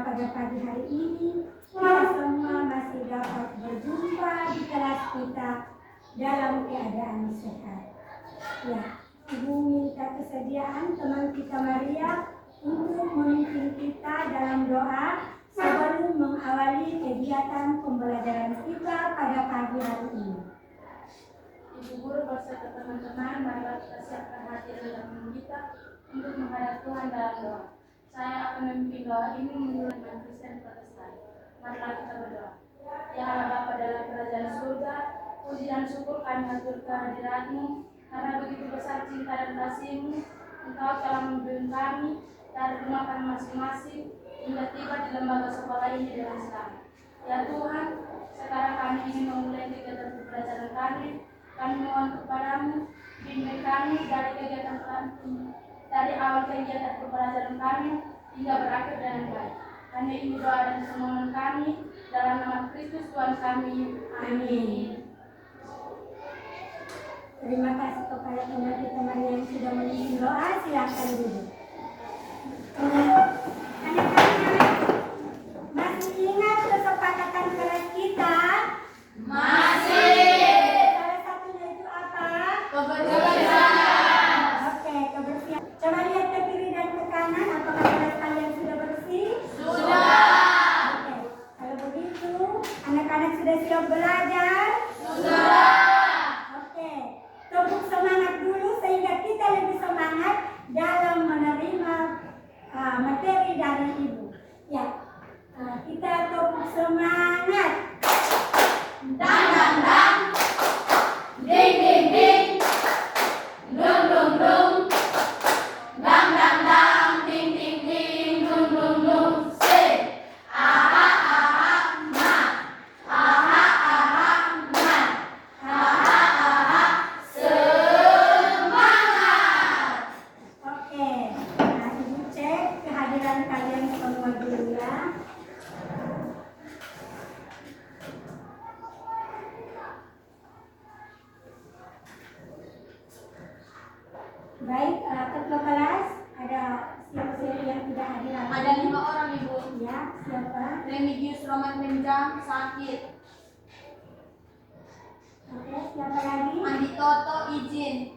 pada pagi hari ini kita semua masih dapat berjumpa di kelas kita dalam keadaan sehat. Ya, Ibu minta kesediaan teman kita Maria untuk memimpin kita dalam doa sebelum mengawali kegiatan pembelajaran kita pada pagi hari ini. Ibu guru beserta teman-teman, marilah kita siapkan hati dan kita untuk menghadap Tuhan dalam doa. Saya akan memimpin doa ini menurut iman Kristen Protestan. Marilah kita berdoa. Ya Allah Bapa dalam kerajaan surga, puji dan syukur kami hatur kehadirat-Mu, karena begitu besar cinta dan kasih-Mu, Engkau telah membimbing kami dari rumah kami masing-masing hingga tiba di lembaga sekolah ini dengan selamat. Ya Tuhan, sekarang kami ingin memulai kegiatan pembelajaran kami. Kami mohon kepadamu, bimbing kami dari kegiatan kami, dari awal kegiatan pembelajaran kami hingga berakhir dengan baik. Hanya ini doa dan permohonan kami dalam nama Kristus Tuhan kami. Amin. Terima kasih kepada teman kita Maria yang sudah memimpin doa. Silakan duduk. Anak-anak, masih ingat kesepakatan kelas kita? Masih. Salah satunya itu apa? Kebersihan. Oke, kebersihan. Coba lihat ke kiri dan ke kanan. Apakah kelas kalian sudah bersih? Sudah. Oke, kalau begitu, anak-anak sudah siap belajar? Sudah. Oke, tepuk semangat dulu sehingga kita lebih semangat dalam menerima materi dari Ibu. Ya, kita tepuk semangat. Dang dang dang. Ding ding ding. Dung dung dung. Dang dang dang. Ding ding ding. Dung dung dung. Say. Aha aha ma. Aha aha ma. Aha aha semangat. Oke, nah Ibu cek kehadiran kalian semua dulu ya. Baik, ketua kelas ada siapa-siapa yang tidak hadir? Ada 5 orang Ibu. Ya, siapa? Remigius Roman Benjam sakit. Oke, siapa lagi? Andi Toto izin.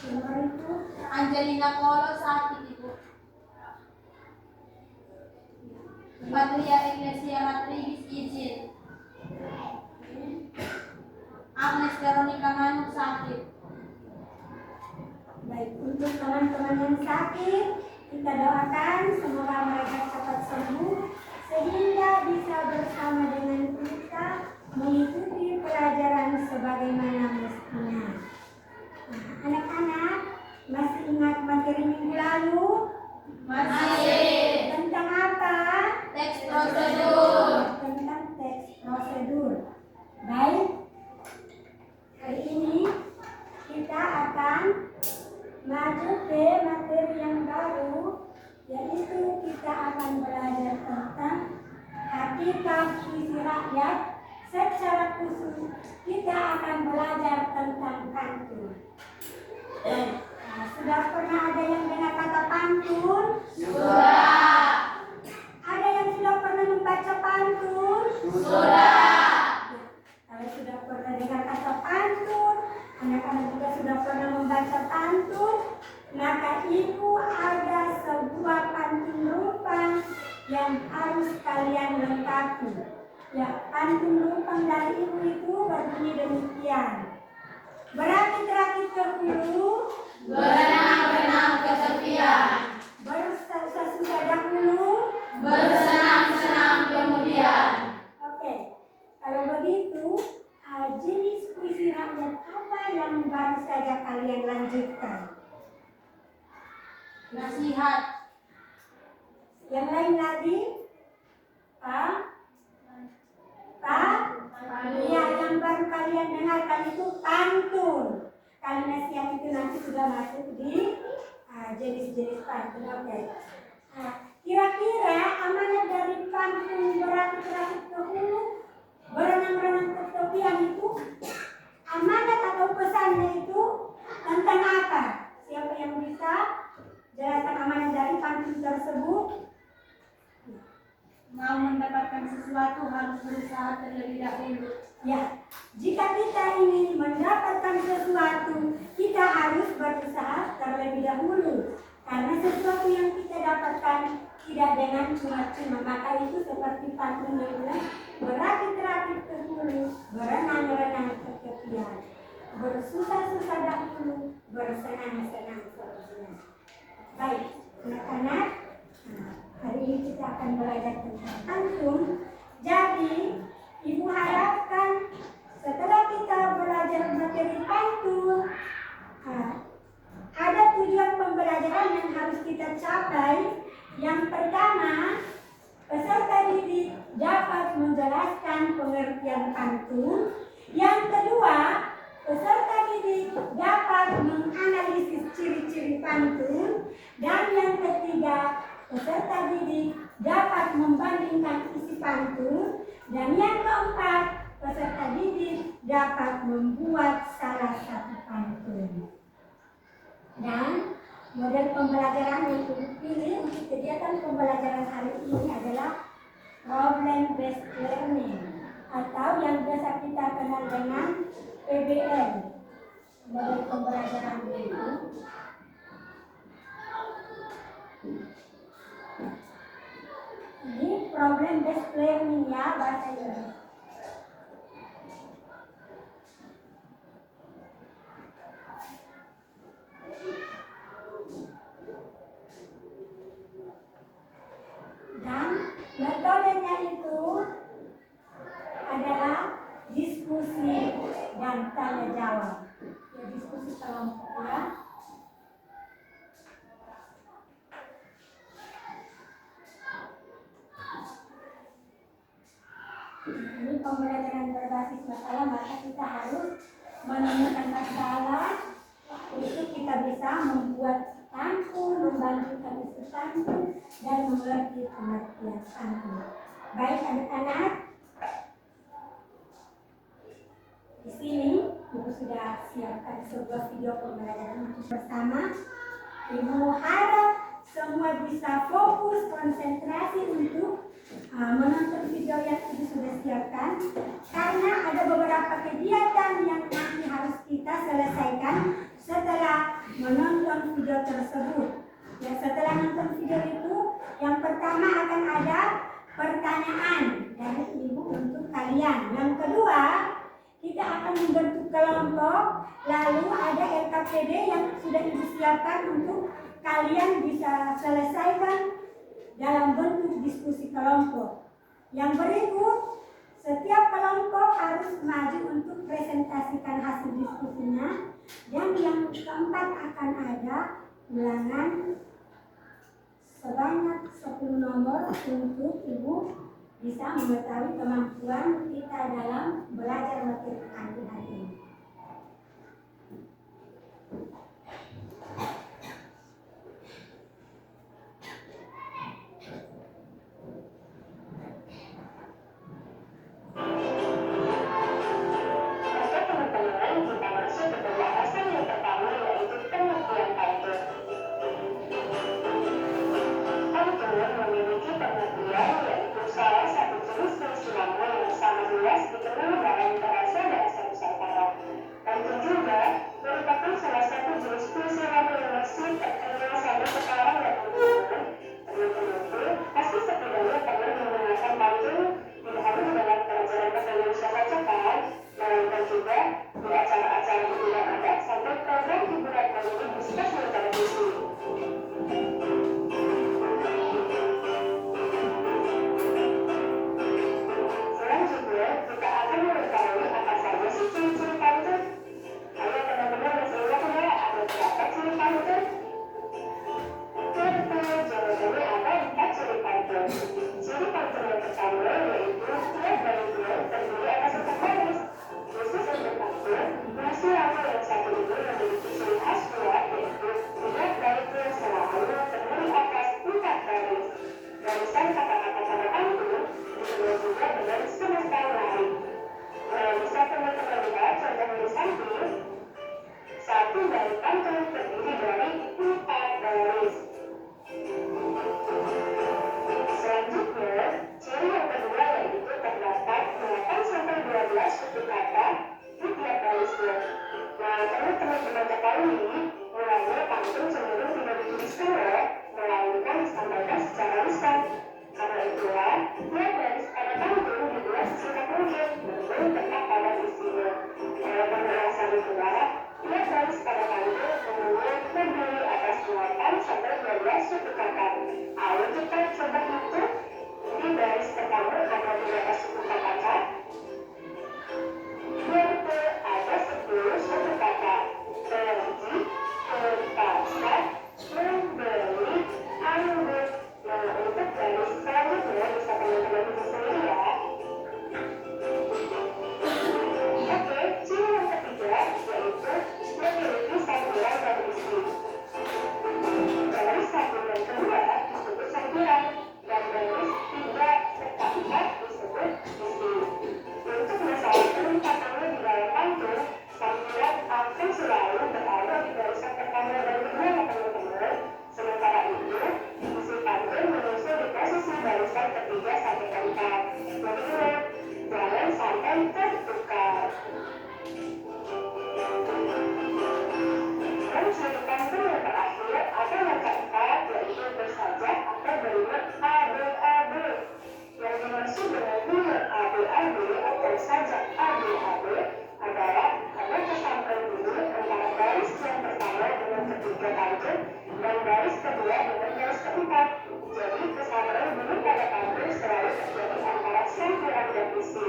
Nomor itu. Angelina Kolo sakit Ibu. Patria Iglesia Matrigis izin. Agnes Veronica Manuk sakit. Baik, untuk teman-teman yang sakit, kita doakan semoga mereka cepat sembuh sehingga bisa bersama dengan kita mengikuti pelajaran sebagaimana mestinya. Nah, anak-anak masih ingat materi minggu lalu? Masih. Tentang apa? Teks prosedur. Tentang teks prosedur. Baik, hari ini kita akan maju ke materi yang baru, yaitu kita akan belajar tentang hakikat visi rakyat. Secara khusus kita akan belajar tentang pantun. Nah, sudah pernah ada yang dengar kata pantun? Sudah. Ada yang sudah pernah membaca pantun? Sudah. Kalau sudah pernah dengar kata pantun, anak-anak juga sudah pernah membaca pantun, maka Ibu ada sebuah pantun rupang yang harus kalian lengkapi. Ya, pantun rupang dari Ibu itu berbunyi demikian. Berakit-rakit ke hulu, Berenang-renang ke tepian. bersusah-susah dahulu. Bersenang-senang kemudian. Oke, kalau begitu, jenis puisi rakyat apa yang baru saja kalian lanjutkan? Nasihat. Yang lain lagi? Ya, yang baru kalian dengarkan itu pantun. Kali nasihat itu nanti sudah masuk di jenis-jenis pantun. Oke. Kira-kira amanat dari pantun berakit-rakit ke hulu, berenang-renang ke tepian itu, amanat atau pesannya itu tentang apa? Siapa yang bisa jelaskan amanat dari pantun tersebut? mau mendapatkan sesuatu harus berusaha terlebih dahulu. Ya, jika kita ingin mendapatkan sesuatu, kita harus berusaha terlebih dahulu. Karena sesuatu yang kita dapatkan tidak dengan cuma-cuma. Maka itu seperti pantun yang bilang, berakit-rakit ke hulu, berenang-renang ke tepian. Bersusah-susah dahulu, bersenang-senang kemudian. Baik, anak-anak, hari ini kita akan belajar tentang pantun. Jadi, Ibu harapkan setelah kita belajar materi pantun, ada tujuan pembelajaran yang harus kita capai. Yang pertama, peserta didik dapat menjelaskan pengertian pantun. Yang kedua, peserta didik dapat menganalisis ciri-ciri pantun. Dan yang ketiga, peserta didik dapat membandingkan isi pantun. Dan yang keempat, peserta didik dapat membuat salah satu pantun. Dan model pembelajaran yang dipilih untuk kegiatan pembelajaran hari ini adalah problem based learning atau yang biasa kita kenal dengan PBL. Model pembelajaran itu ini problem based learning ya bahasa Inggris. Dan metodenya itu adalah diskusi dan tanya jawab. Ya, diskusi kelompok ya. Ini pembelajaran berbasis masalah, maka kita harus menemukan masalah untuk kita bisa membuat pantun, membandingkan isi pantun, dan mengerti pengertian pantun. Baik anak-anak, di sini Ibu sudah siapkan sebuah video pembelajaran untuk bersama. Ibu harap semua bisa fokus, konsentrasi untuk menonton video yang Ibu sudah siapkan. Karena ada beberapa kegiatan yang nanti harus kita selesaikan setelah menonton video tersebut. Ya, setelah nonton video itu, yang pertama akan ada pertanyaan dari Ibu untuk kalian. Yang kedua, kita akan membentuk kelompok, lalu ada LKPD yang sudah Ibu siapkan untuk kalian bisa selesaikan dalam bentuk diskusi kelompok. Yang berikut, setiap kelompok harus maju untuk presentasikan hasil diskusinya. Dan yang keempat akan ada ulangan sebanyak 10 nomor untuk Ibu bisa mengetahui kemampuan kita dalam belajar materi hari ini. Salah satu jenis puisi yang sama jelas dikenal dalam Pemerasan kedua, ia baris pada pantun kemudian berdiri atas muatan sampai 12 suku kata. Ayo kita coba hitung. Di baris pertama ada berapa suku kata? Yaitu ada 10 suku kata. Pergi, ke pasar, membeli, ambil. Nah, untuk baris selanjutnya bisa teman-teman hitung sendiri ya. Oke, ciri yang ketiga yaitu memiliki sampiran dan isi. Baris satu dan kedua disebut sampiran dan baris 3 serta 4 disebut isi. Untuk masalah peningkatannya di dalam pantun, sampiran akan selalu berada di barisan pertama dan kedua ya teman-teman. Sementara itu, isi pantun menyusul di posisi barisan ketiga sampai keempat. Jadi ingat, jangan sampai tertukar. Dan ciri pantun yang terakhir ada yang keempat yaitu bersajak atau berlimat ABAB. Yang dimaksud dengan limat ABAB atau sajak ABAB adalah ada kesamaan bunyi antara baris yang pertama dengan ketiga pantun dan baris kedua dengan baris keempat. Jadi kesamaan bunyi pada pantun selalu terjadi antara sampiran dan isi.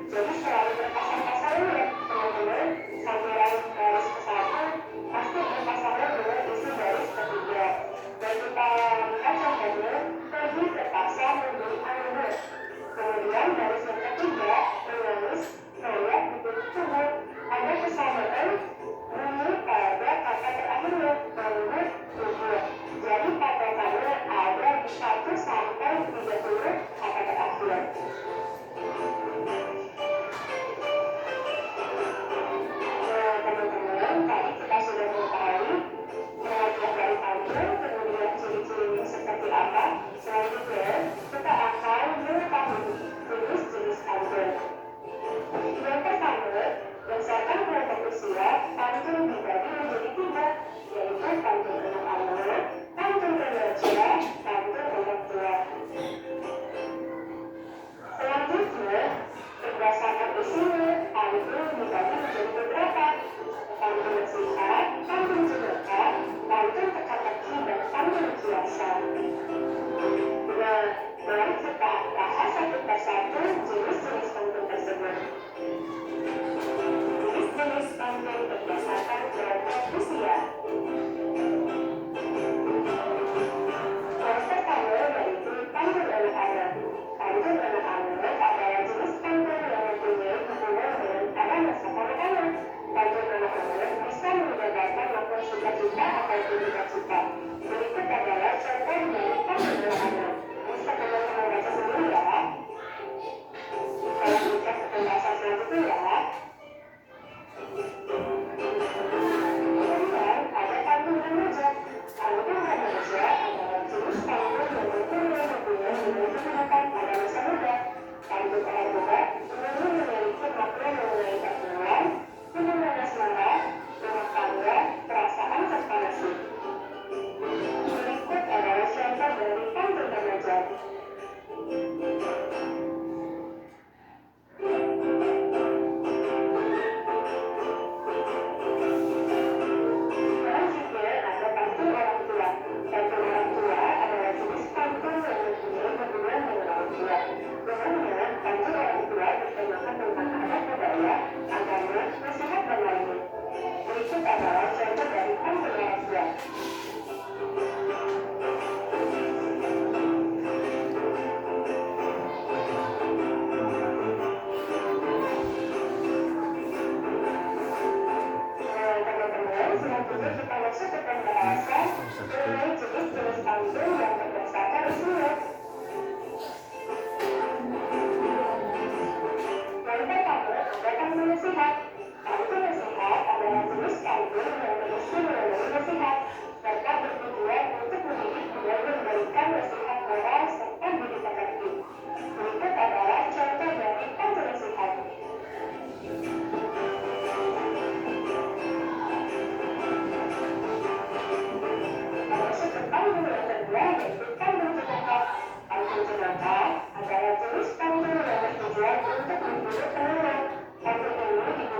Jadi selalu berpasang-pasangan ya teman-teman. Sampiran baris ke-1 pasti berpasangan dengan isi baris ketiga. Dan kita lihat contohnya, pergi ke pasar membeli anggur. Kemudian baris yang ketiga menangis, saya diberi tubuh. Ada kesamaan bunyi pada kata terakhirnya, anggur, tubuh. Jadi patokannya ada di 1 sampai 30 kata terakhir. Nah teman-teman, tadi kita sudah mengetahui pengertian dari pantun, kemudian ciri-cirinya seperti apa. Selanjutnya kita akan mengetahui jenis-jenis pantun. Yang pertama, berdasarkan kelompok usia, pantun dibagi menjadi 3, yaitu pantun anak-anak, pantun remaja, pantun anak tua. Selanjutnya, berdasarkan isinya, pantun dibagi menjadi beberapa, pantun nasihat, pantun jenaka, pantun teka-teki, dan pantun kiasan. Nah, mari kita bahas satu persatu jenis-jenis pantun tersebut. Jenis-jenis pantun berdasarkan kelompok usia. Yang pertama yaitu pantun anak-anak. Pantun anak-anak adalah jenis pantun yang mempunyai hubungan dengan pada masa kanak-kanak. Pantun anak-anak bisa menggambarkan maupun sukacita atau duka-cita. Berikut adalah contoh dari pantun anak-anak. Bisa teman-teman baca sendiri ya. Kalau kita ke pembahasan selanjutnya ya. Kemudian ada pantun remaja. Pantun remaja adalah jenis pantun yang mempunyai hubungan dengan digunakan pada masa muda. Pantun orang muda umumnya memiliki makna mengenai pertemuan, hubungan asmara, rumah tangga, perasaan serta nasib. Berikut adalah contoh dari pantun remaja.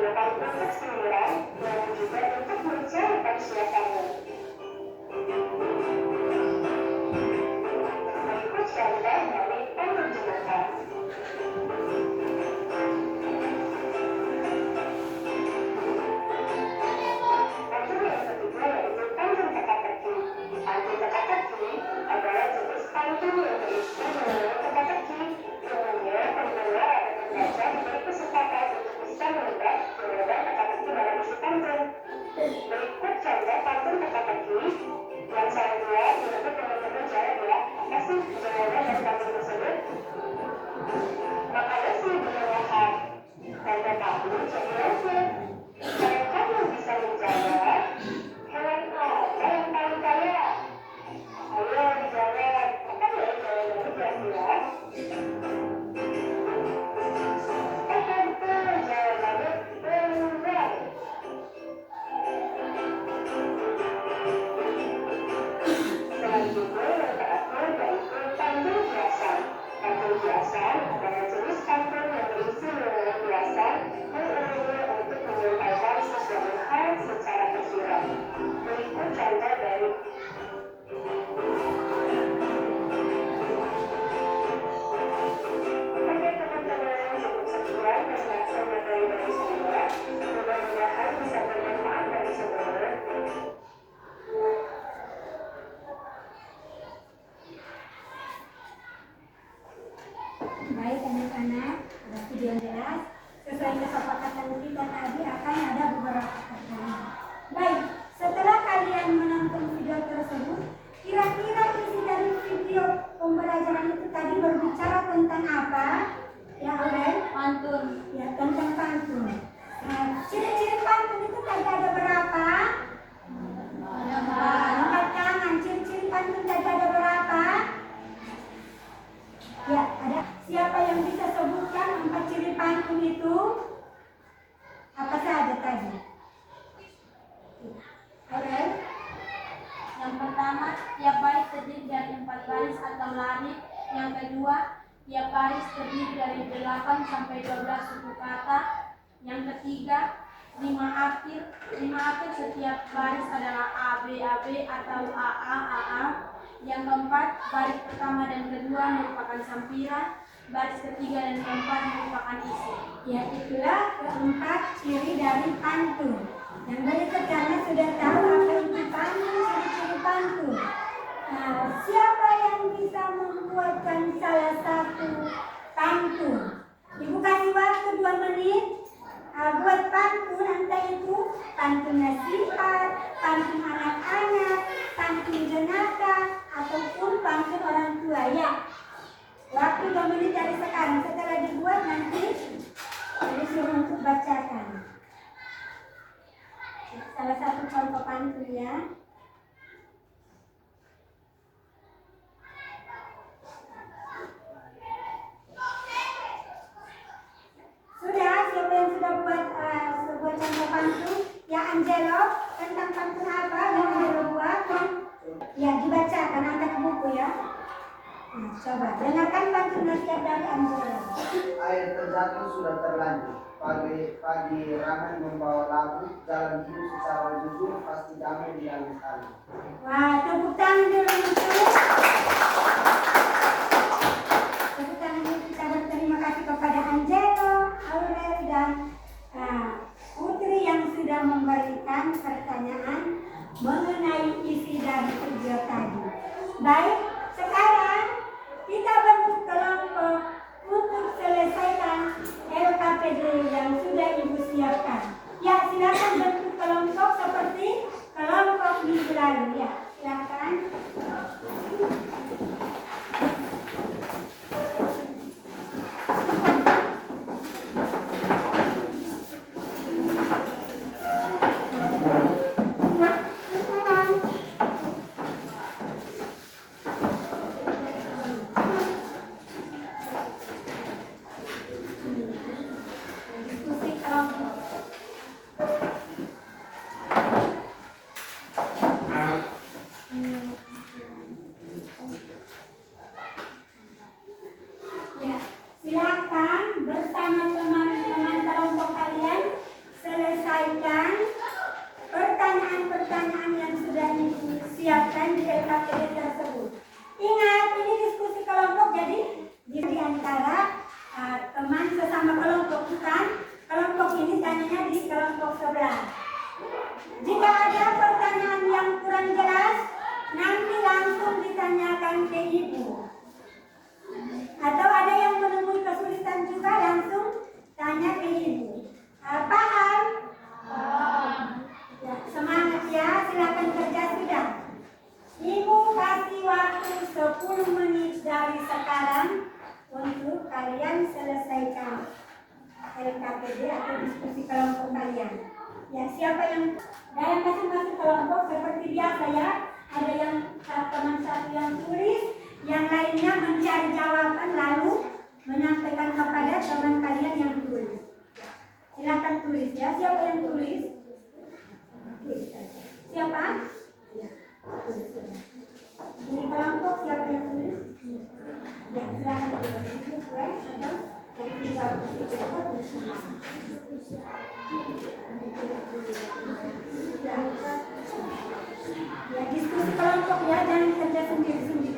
digunakan untuk sindiran dan juga untuk mencari persiapannya. Berikut contoh dari penerjemahan. Pantun yang ketiga yaitu pantun teka-teki. Pantun teka-teki adalah jenis pantun yang berisi mengenai teka-teki. Umumnya pendengar atau pembaca diberi kesempatan untuk bisa menebak jawaban teka-teki dalam isi pantun. Berikut contoh pantun teka-teki yang saya buat untuk teman-teman jawab ya. Apa sih jawaban dari pantun tersebut? Makanya sih berlebihan. Tanda kamu jadi langsung. Kalau kamu bisa menjawab, hewan apa yang paling kaya? Ayo dijawab. Apa ya jawabannya kira-kira? Betul, jawabannya beruang. Selanjutnya yang terakhir yaitu pantun biasan. Pantun biasan adalah jenis pantun yang berisi mengenai biasan yang umumnya untuk menyampaikan sesuatu hal secara tersirat. Berikut contoh dari Oke teman-teman, cukup sekian penjelasan materi dari saya. Mudah-mudahan bisa bermanfaat bagi semua. Baik anak-anak, ada video jelas. Sesuai kesepakatan kita tadi akan ada beberapa pertanyaan. Baik, setelah kalian menonton video tersebut, kira-kira isi dari video pembelajaran itu tadi berbicara tentang apa? Ya, Aurel? Pantun. Ya, tentang pantun. Nah, ciri-ciri pantun itu tadi ada berapa? Angkat tangan. Ciri-ciri pantun tadi ada berapa? Ya, ada. Siapa yang bisa sebutkan 4 ciri pantun itu? Apa saja tadi? Aurel? Yang pertama, tiap baris terdiri dari 4 baris atau larik. Yang kedua, tiap baris terdiri dari 8 sampai 12 suku kata. Yang ketiga, 5 akhir setiap baris adalah A, B, A, B atau A, A, A, A. Yang keempat, baris pertama dan kedua merupakan sampiran. Baris ketiga dan keempat merupakan isi. Ya, itulah keempat ciri dari pantun. Yang berikut karena sudah tahu apa itu pantun, ciri-ciri pantun. Nah, siapa yang bisa membuatkan salah satu pantun? Ibu kasih waktu 2 menit. Buat pantun, entah itu pantun nasihat, pantun anak-anak, pantun jenaka, ataupun pantun orang tua ya. Waktu 2 menit dari sekarang. Setelah dibuat nanti disuruh untuk bacakan salah satu contoh pantun ya. Sudah, siapa yang sudah buat sebuah contoh pantun? Ya, Angelo, tentang pantun apa yang Angelo buat? Ya, dibacakan, angkat buku ya. Nah, coba dengarkan pantun nasihat dari Angelo. Air terjatuh sudah terlanjur. Pagi rangan membawa labu, jalan hidup secara jujur pasti damai di dalam sana. Wah, tepuk tangan dulu untuk. Tepuk tangan dulu, kita berterima kasih kepada Angelo, Aurel dan Putri yang sudah memberikan pertanyaan mengenai isi dari video tadi. Baik, sekarang kita bentuk kelompok untuk selesaikan LKPD yang sudah Ibu siapkan. Ya, silakan bentuk kelompok seperti kelompok minggu lalu ya. Silakan. kalian. Ya, siapa yang dalam masing-masing kelompok seperti biasa ya, ada yang teman satu yang tulis, yang lainnya mencari jawaban lalu menyampaikan kepada teman kalian yang tulis. Silakan tulis ya, siapa yang tulis? Tulis saja. Siapa? Ya, tulis saja. Ini kelompok siapa yang tulis? Ya, silakan tulis. Ya, diskusi kelompok ya, jangan kerja sendiri-sendiri.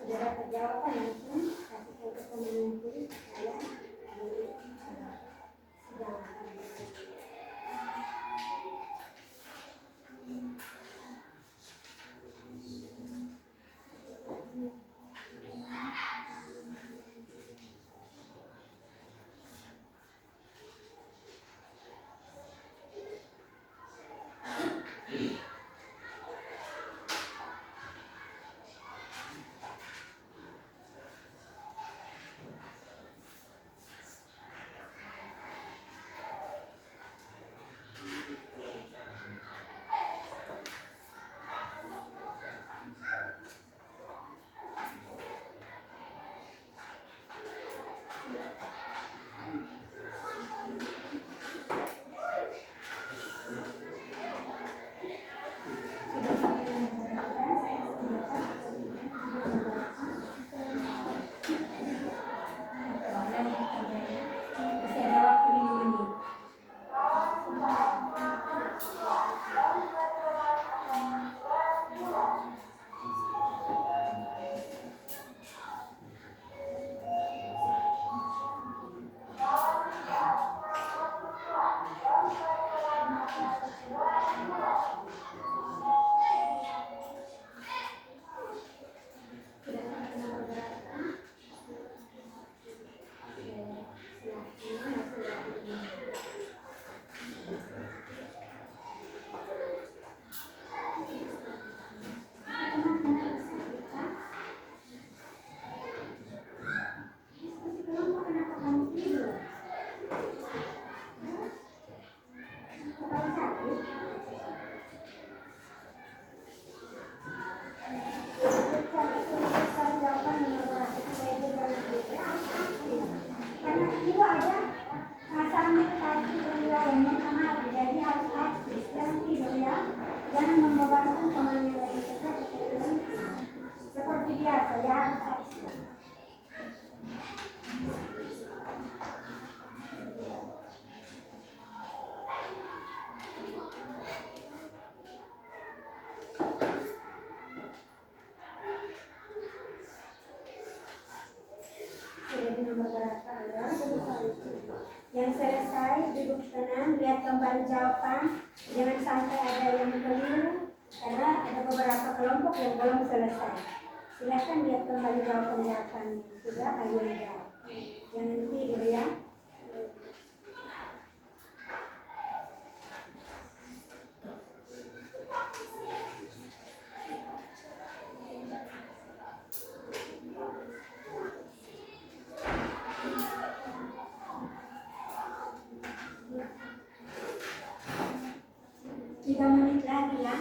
Saudara terjawab kan langsung kasih tahu ke teman nanti saya sedang masih ada waktu 5 menit. Karena itu ada masalahnya tadi penilaiannya sama jadi harus aktif dan tidak ya jangan membebankan temannya lagi seperti biasa ya harus aktif. Jadi nomor berapa ya? Yang selesai duduk tenang, lihat kembali jawaban, jangan sampai ada yang keliru karena ada beberapa kelompok yang belum selesai. Silakan lihat kembali jawaban-jawabannya. Sudah, ayo jawab. Jangan tidur ya. 3 menit lagi ya.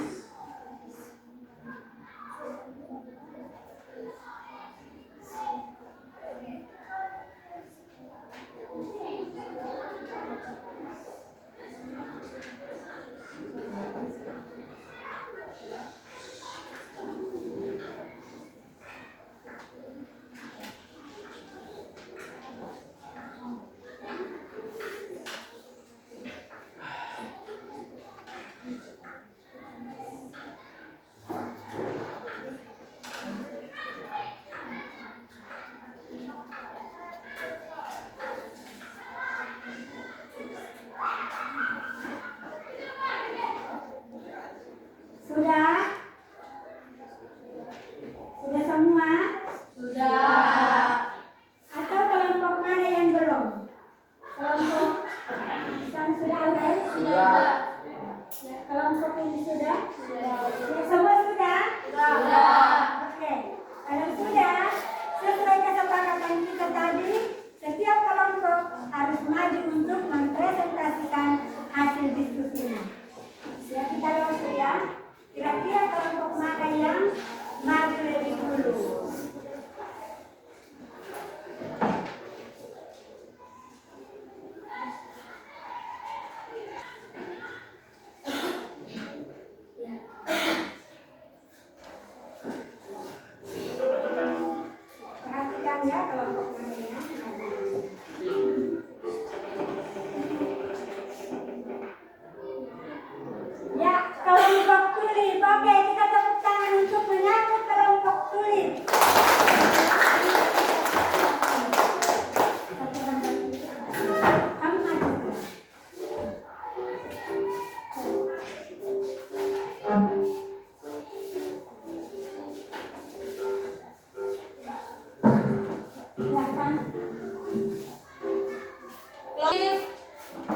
Sudah? Sudah semua? Sudah. Atau kelompok mana yang belum? Kelompok yang sudah ada? Sudah. Ya, kelompok ini sudah? Sudah. Ya, semua sudah? Sudah. Oke. Kalau sudah, sesuai kesepakatan kita tadi, setiap kelompok harus maju untuk mempresentasikan hasil diskusinya. Ya, kita langsung ya. Kira-kira kelompok mana yang maju lebih dulu? Perhatikan ya kelompok mana yang maju. Ya, kelompok tulip. Oke, kita tepuk tangan untuk menyambut kelompok tulip. Kamu maju. Silakan.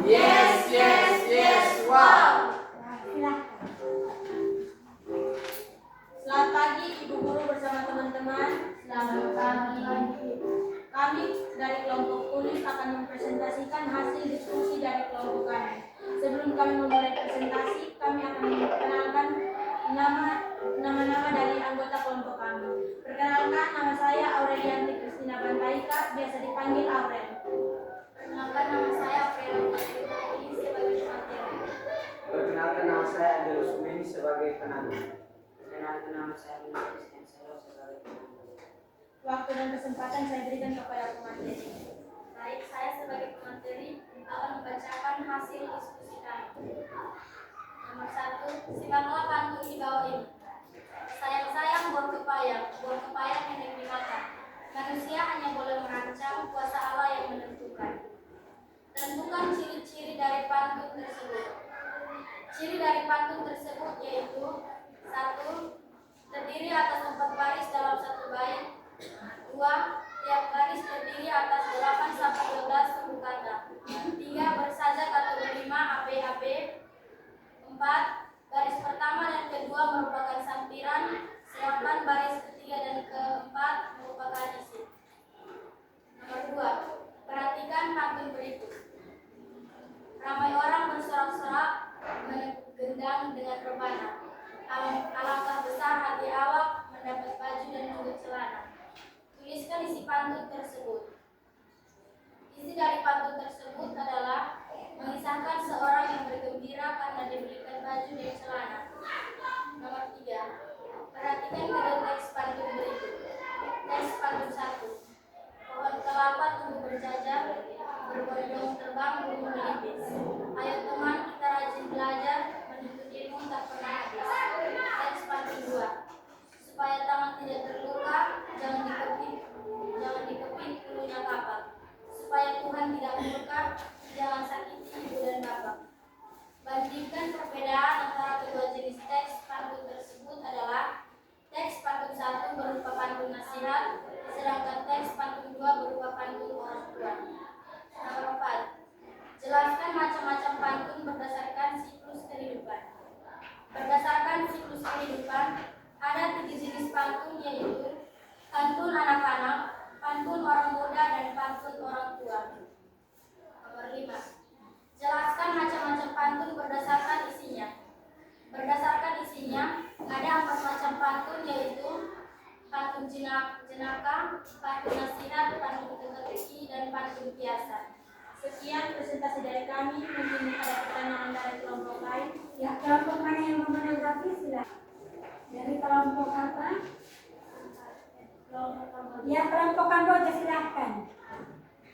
Yes, yes, yes, wow. Ya, silakan. Selamat pagi Ibu Guru bersama teman-teman. Selamat pagi. Kami dari kelompok tulis akan mempresentasikan hasil diskusi dari kelompok kami. Sebelum kami memulai presentasi, kami akan memperkenalkan nama-nama dari anggota kelompok kami. Perkenalkan, nama saya Aurelianti Kristina Bantaika, biasa dipanggil Aurel. Perkenalkan, nama saya Aurel ini sebagai materi. Perkenalkan, nama saya Adelus Umeni sebagai penanda. Perkenalkan, nama saya Minta Christian Selo sebagai penanda. Waktu dan kesempatan saya berikan kepada pemateri. Baik, saya sebagai pemateri akan membacakan hasil diskusi kami. Nomor 1, simaklah pantun di bawah ini. Sayang-sayang buah kepayang yang dimakan. Manusia hanya boleh merancang, kuasa Allah yang menentukan. Tentukan ciri-ciri dari pantun tersebut. Ciri dari pantun tersebut yaitu 1. Terdiri atas 4 baris dalam satu bait. 2. Tiap baris terdiri atas 8 sampai 12 suku kata. 3. Bersajak atau berima AB. 4. Baris pertama dan kedua merupakan sampiran, sedangkan baris ketiga dan keempat merupakan isi. Nomor 2. Perhatikan pantun berikut. Ramai orang bersorak-sorak menepuk gendang dengan rebana. Alangkah besar hati awak mendapat baju dan juga celana. Tuliskan isi pantun tersebut. Isi dari pantun tersebut adalah mengisahkan seorang yang bergembira karena diberikan baju dan celana. Nomor 3. Perhatikan kedua teks pantun berikut. Teks pantun 1. Pohon kelapa tumbuh berjajar, berbondong terbang burung melipis. Ayo teman, kita rajin belajar, menuntut ilmu tak pernah habis. Teks pantun 2. Supaya tangan tidak terluka, jangan dikepit bulunya kapak. Supaya Tuhan tidak murka, jangan sakiti ibu dan bapak. Bandingkan perbedaan antara kedua jenis teks pantun tersebut adalah teks pantun 1 berupa pantun nasihat, sedangkan teks pantun 2 berupa pantun orang tua. Nomor 4. Jelaskan macam-macam pantun berdasarkan siklus kehidupan. Berdasarkan siklus kehidupan, ada 3 jenis pantun yaitu pantun anak-anak, pantun orang muda, dan pantun orang tua. Nomor 5. Jelaskan macam-macam pantun berdasarkan isinya. Sekian presentasi dari kami. Mungkin ada pertanyaan dari kelompok lain. Ya, kelompok mana yang mau menanggapi silakan. Dari kelompok apa? Ya, kelompok Kamboja silakan.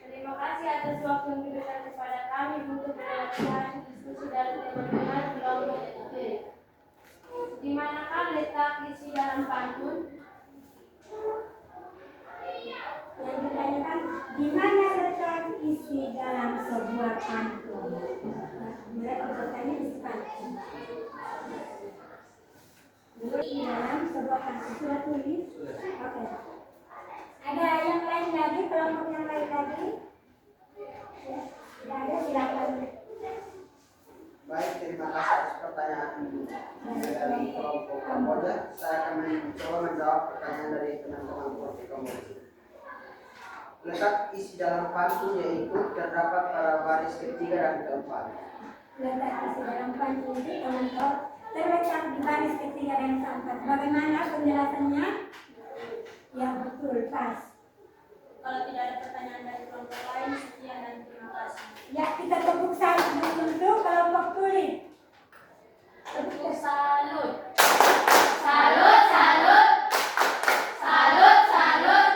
Terima kasih atas waktu yang diberikan kepada kami untuk melakukan diskusi dalam tema kelompok B. Di manakah letak isi dalam pantun? Yang ditanyakan, di mana letak isi dalam sebuah pantun? Mulai bertanya isi pantun. Dulu di dalam sebuah pantun sudah tulis. Oke. Ada yang lain lagi, kelompok yang lain lagi? Ya, tidak ada, silakan. Baik, terima kasih atas pertanyaan dari kelompok Kamboja. Saya akan mencoba menjawab pertanyaan dari teman-teman kelompok Kamboja. Letak isi dalam pantun yaitu terdapat pada baris ketiga dan keempat. Letak isi dalam pantun itu teman-teman terletak di baris ketiga dan keempat. Bagaimana penjelasannya? Ya betul, pas. Kalau tidak ada pertanyaan dari kelompok lain, sekian dan terima kasih. Ya, kita tepuk salut untuk kelompok kulit. Tepuk salut. Salut, salut. Salut, salut.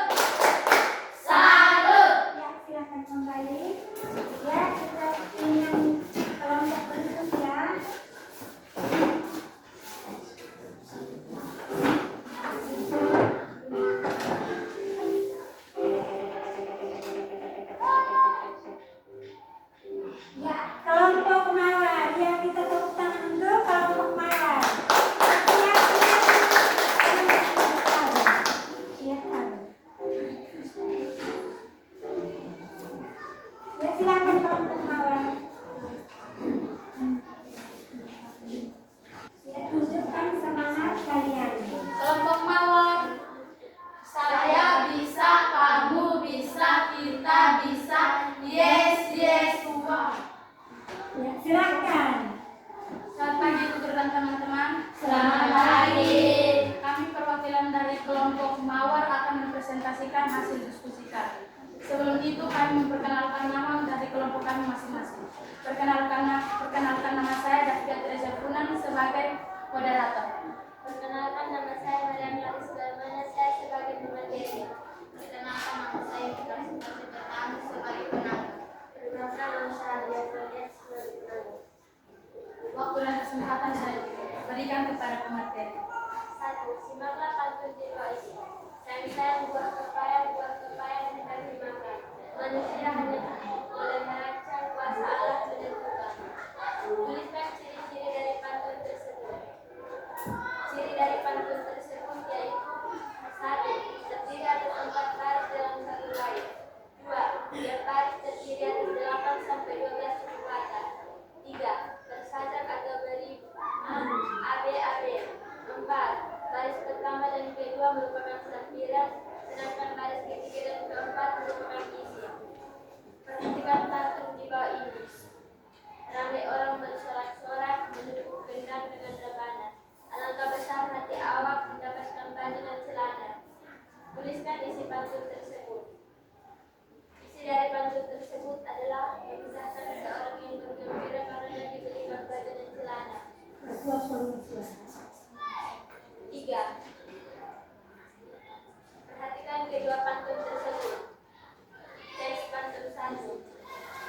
Salut. Ya, silakan kembali. Ya, kita ingin kelompok berikutnya. Ya, kelompok mawar. Ya, kita tepuk tangan untuk kelompok mawar. Ya, silakan kelompok mawar. Ya, tunjukkan semangat kalian. Kelompok mawar. Saya bisa, kamu bisa, kita bisa. Yes, yes, wow. Ya, silakan. Selamat pagi tutor dan teman-teman. Selamat pagi. Kami perwakilan dari kelompok Mawar akan mempresentasikan hasil diskusi kami. Sebelum itu kami memperkenalkan nama dari kelompok kami masing-masing. Perkenalkan nama saya David Reza Funan sebagai moderator. Perkenalkan nama saya Mariam Laris Darmana, saya sebagai pemateri. Perkenalkan nama saya Fikar Sintasi Pertama sebagai penanggung. Perkenalkan nama saya Adia Claudia sebagai penanggung. Waktu dan kesempatan saya berikan kepada pemateri. 1. Simaklah pantun di bawah ini. Sayang-sayang buah kepaya hendak dimakan. Manusia hanya boleh merancang, kuasa Allah menentukan. Tuliskan ciri-ciri dari pantun tersebut. Ciri dari pantun tersebut yaitu 1. Terdiri atas 4 baris dalam satu bait. 2. Tiap baris terdiri atas 8 sampai 12 suku kata. 3. Bersajak atau beri AB. 4. Baris pertama dan kedua merupakan sampiran, sedangkan baris ketiga dan keempat merupakan isi. Perhatikan pantun di bawah ini. Ramai orang bersorak-sorak menepuk gendang dengan rebana. Alangkah besar hati awak mendapatkan baju dan celana. Tuliskan isi pantun tersebut. Isi dari pantun tersebut adalah memudahkan seseorang yang bergembira karena diberikan baju dan celana. 3. Perhatikan kedua pantun tersebut. Teks pantun 1.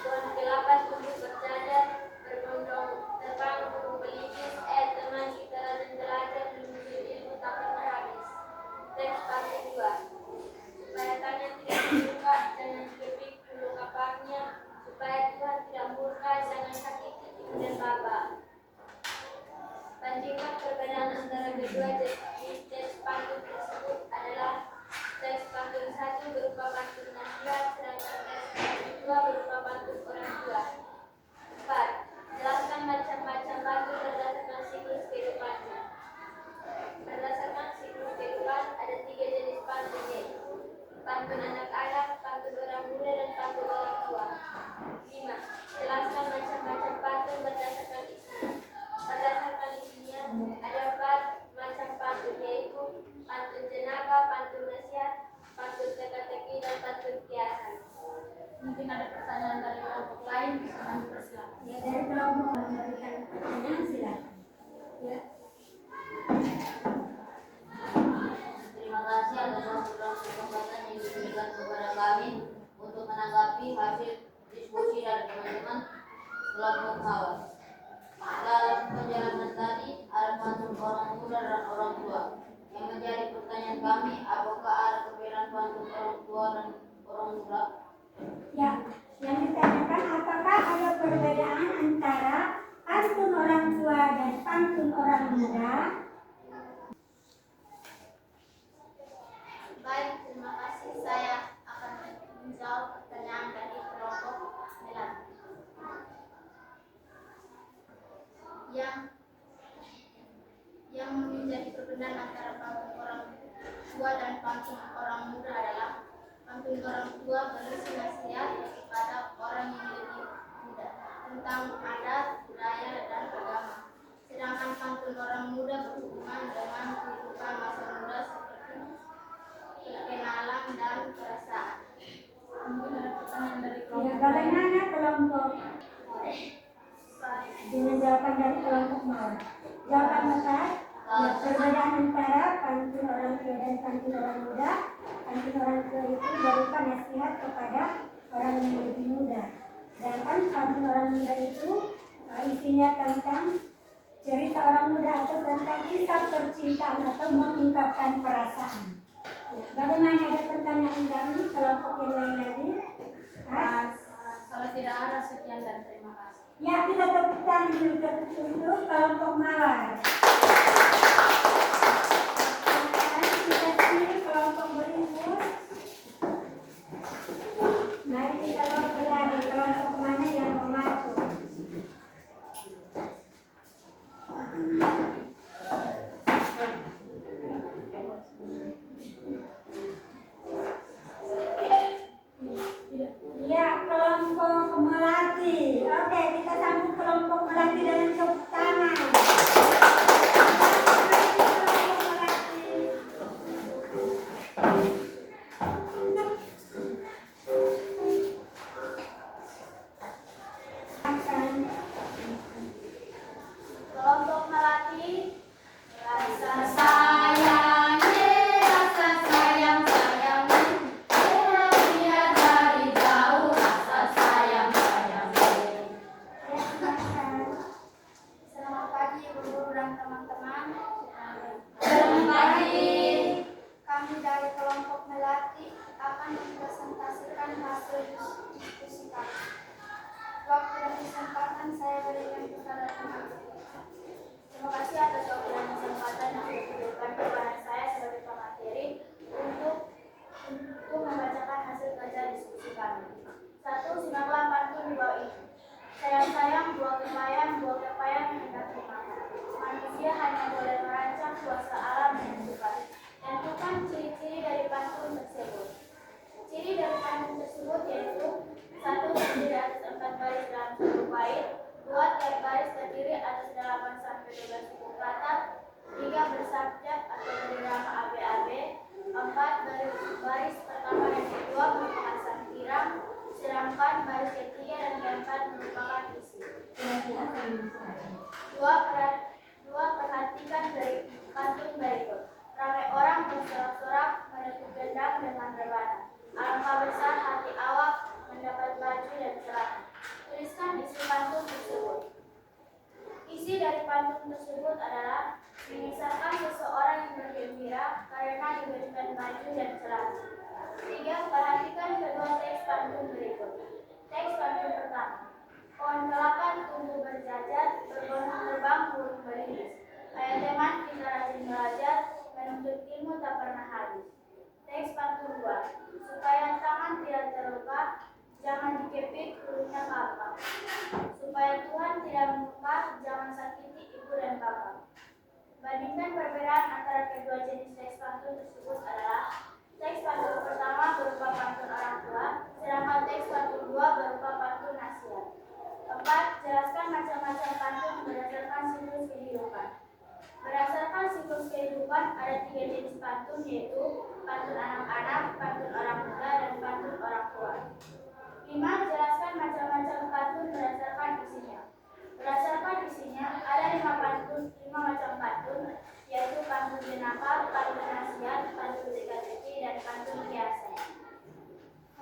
Pohon kelapa tumbuh bercadar, berbondong terbang burung pelipis. Teman kita rajin belajar, menuntut ilmu tak pernah habis. Teks pantun 2. Supaya tangan tidak terluka, jangan dikepik dulu kapaknya. Supaya Tuhan tidak murka, jangan sakiti ibu dan bapak. Bandingkan perbedaan antara kedua jenis teks pantun tersebut adalah teks pantun 1 berupa pantun nasihat, sedangkan teks pantun 2 berupa pantun orang tua. 4. Jelaskan macam-macam pantun berdasarkan siklus kehidupannya. Berdasarkan siklus kehidupan ada 3 jenis pantun yaitu pantun anak-anak, pantun orang muda, dan pantun orang tua. 5. Jelaskan macam-macam pantun berdasarkan isinya. Berdasarkan isinya ada 4 macam pantun Kelompok awal. Dalam perjalanan tadi ada pantun orang muda dan orang tua. Yang menjadi pertanyaan kami, apakah ada perbedaan pantun orang tua dan orang muda? Ya, yang ditanyakan apakah ada perbedaan antara pantun orang tua dan pantun orang muda? Baik, terima kasih. Saya akan menjawab pertanyaan dari kelompok Melati. Yang menjadi perbedaan antara pantun orang tua dan pantun orang muda adalah pantun orang tua berisi nasihat kepada orang yang lebih muda tentang adat, budaya, dan agama. Sedangkan pantun orang muda berhubungan dengan kehidupan masa muda seperti perkenalan dan perasaan. Mungkin ada pertanyaan dari Ya, kelompok lain. bagaimana kelompok dengan jawaban dari kelompok mawar? Jawaban besar, ya, perbedaan antara pantun orang tua dan pantun orang muda. Pantun orang tua itu berupa nasihat kepada orang yang lebih muda. Sedangkan pantun orang muda itu isinya tentang cerita orang muda atau tentang kisah percintaan atau mengungkapkan perasaan. Ya, bagaimana, ada pertanyaan dari kelompok yang lain lagi? Hah? Kalau tidak ada, sekian dan terima kasih. Ya, kita tepuk tangan juga untuk kelompok mawar. Sekarang kita pilih kelompok berimbus. Mari kita berlari kelompok mana yang mau masuk. Ya, kelompok Melati. Oke, kita sambut kelompok Melati dengan tepuk tangan. Kelompok Melati. Kelompok Melati, rasa sayang, rasa sayang, udah lihat dari jauh, rasa sayang. Ya, silakan. Selamat pagi Ibu Guru dan teman-teman. Selamat pagi. Kami dari kelompok Melati akan mempresentasikan hasil diskusi kami. Waktu dan kesempatan saya berikan kepada teman-teman. Terima kasih atas waktu dan kesempatan yang diberikan kepada saya sebagai pemateri untuk membacakan hasil kerja diskusi kami. 1. Simaklah pantun di bawah ini. Sayang-sayang, buah kepayang hendak dimakan. Manusia hanya boleh merancang kuasa alam yang sifat. Tentukan ciri-ciri dari pantun tersebut. Ciri dari pantun tersebut yaitu 1. Terdiri atas 4 baris dalam 1 bait. 2. Tiap baris terdiri atas 8 sampai 12 suku kata. 3. Bersabjak atau berirama ABAB. 4. Baris pertama dan kedua merupakan sampiran, sedangkan baris ketiga dan keempat merupakan isi. 2. Perhatikan dari pantun berikut. Ramai orang bersorak-sorak menepuk gendang dengan rebana. Alangkah besar hati awak mendapat baju dan celana. Tuliskan isi pantun tersebut. Isi dari pantun tersebut adalah mengisahkan seseorang yang bergembira karena diberikan baju dan celana. 3. Perhatikan kedua teks pantun berikut. Teks pantun pertama. Pohon kelapa tumbuh berjajar, berbondong terbang burung beriris. Ayo teman, kita rajin belajar, menuntut ilmu tak pernah habis. Teks pantun 2. Supaya tangan tidak terluka, jangan dikepit kulitnya kapal. Supaya Tuhan tidak membuka, jangan sakiti ibu dan bapak. Bandingkan perbedaan antara kedua jenis teks pantun tersebut adalah teks pantun pertama berupa pantun orang tua, sedangkan teks pantun 2 berupa pantun nasihat. 4. Jelaskan macam-macam pantun berdasarkan siklus kehidupan. Berdasarkan siklus kehidupan ada 3 jenis pantun, yaitu pantun anak-anak, pantun orang muda, dan pantun orang tua. 5. Jelaskan macam-macam pantun berdasarkan isinya. Berdasarkan isinya ada 5 macam pantun, yaitu pantun jenaka, pantun nasihat, pantun teka-teki, dan pantun kiasan.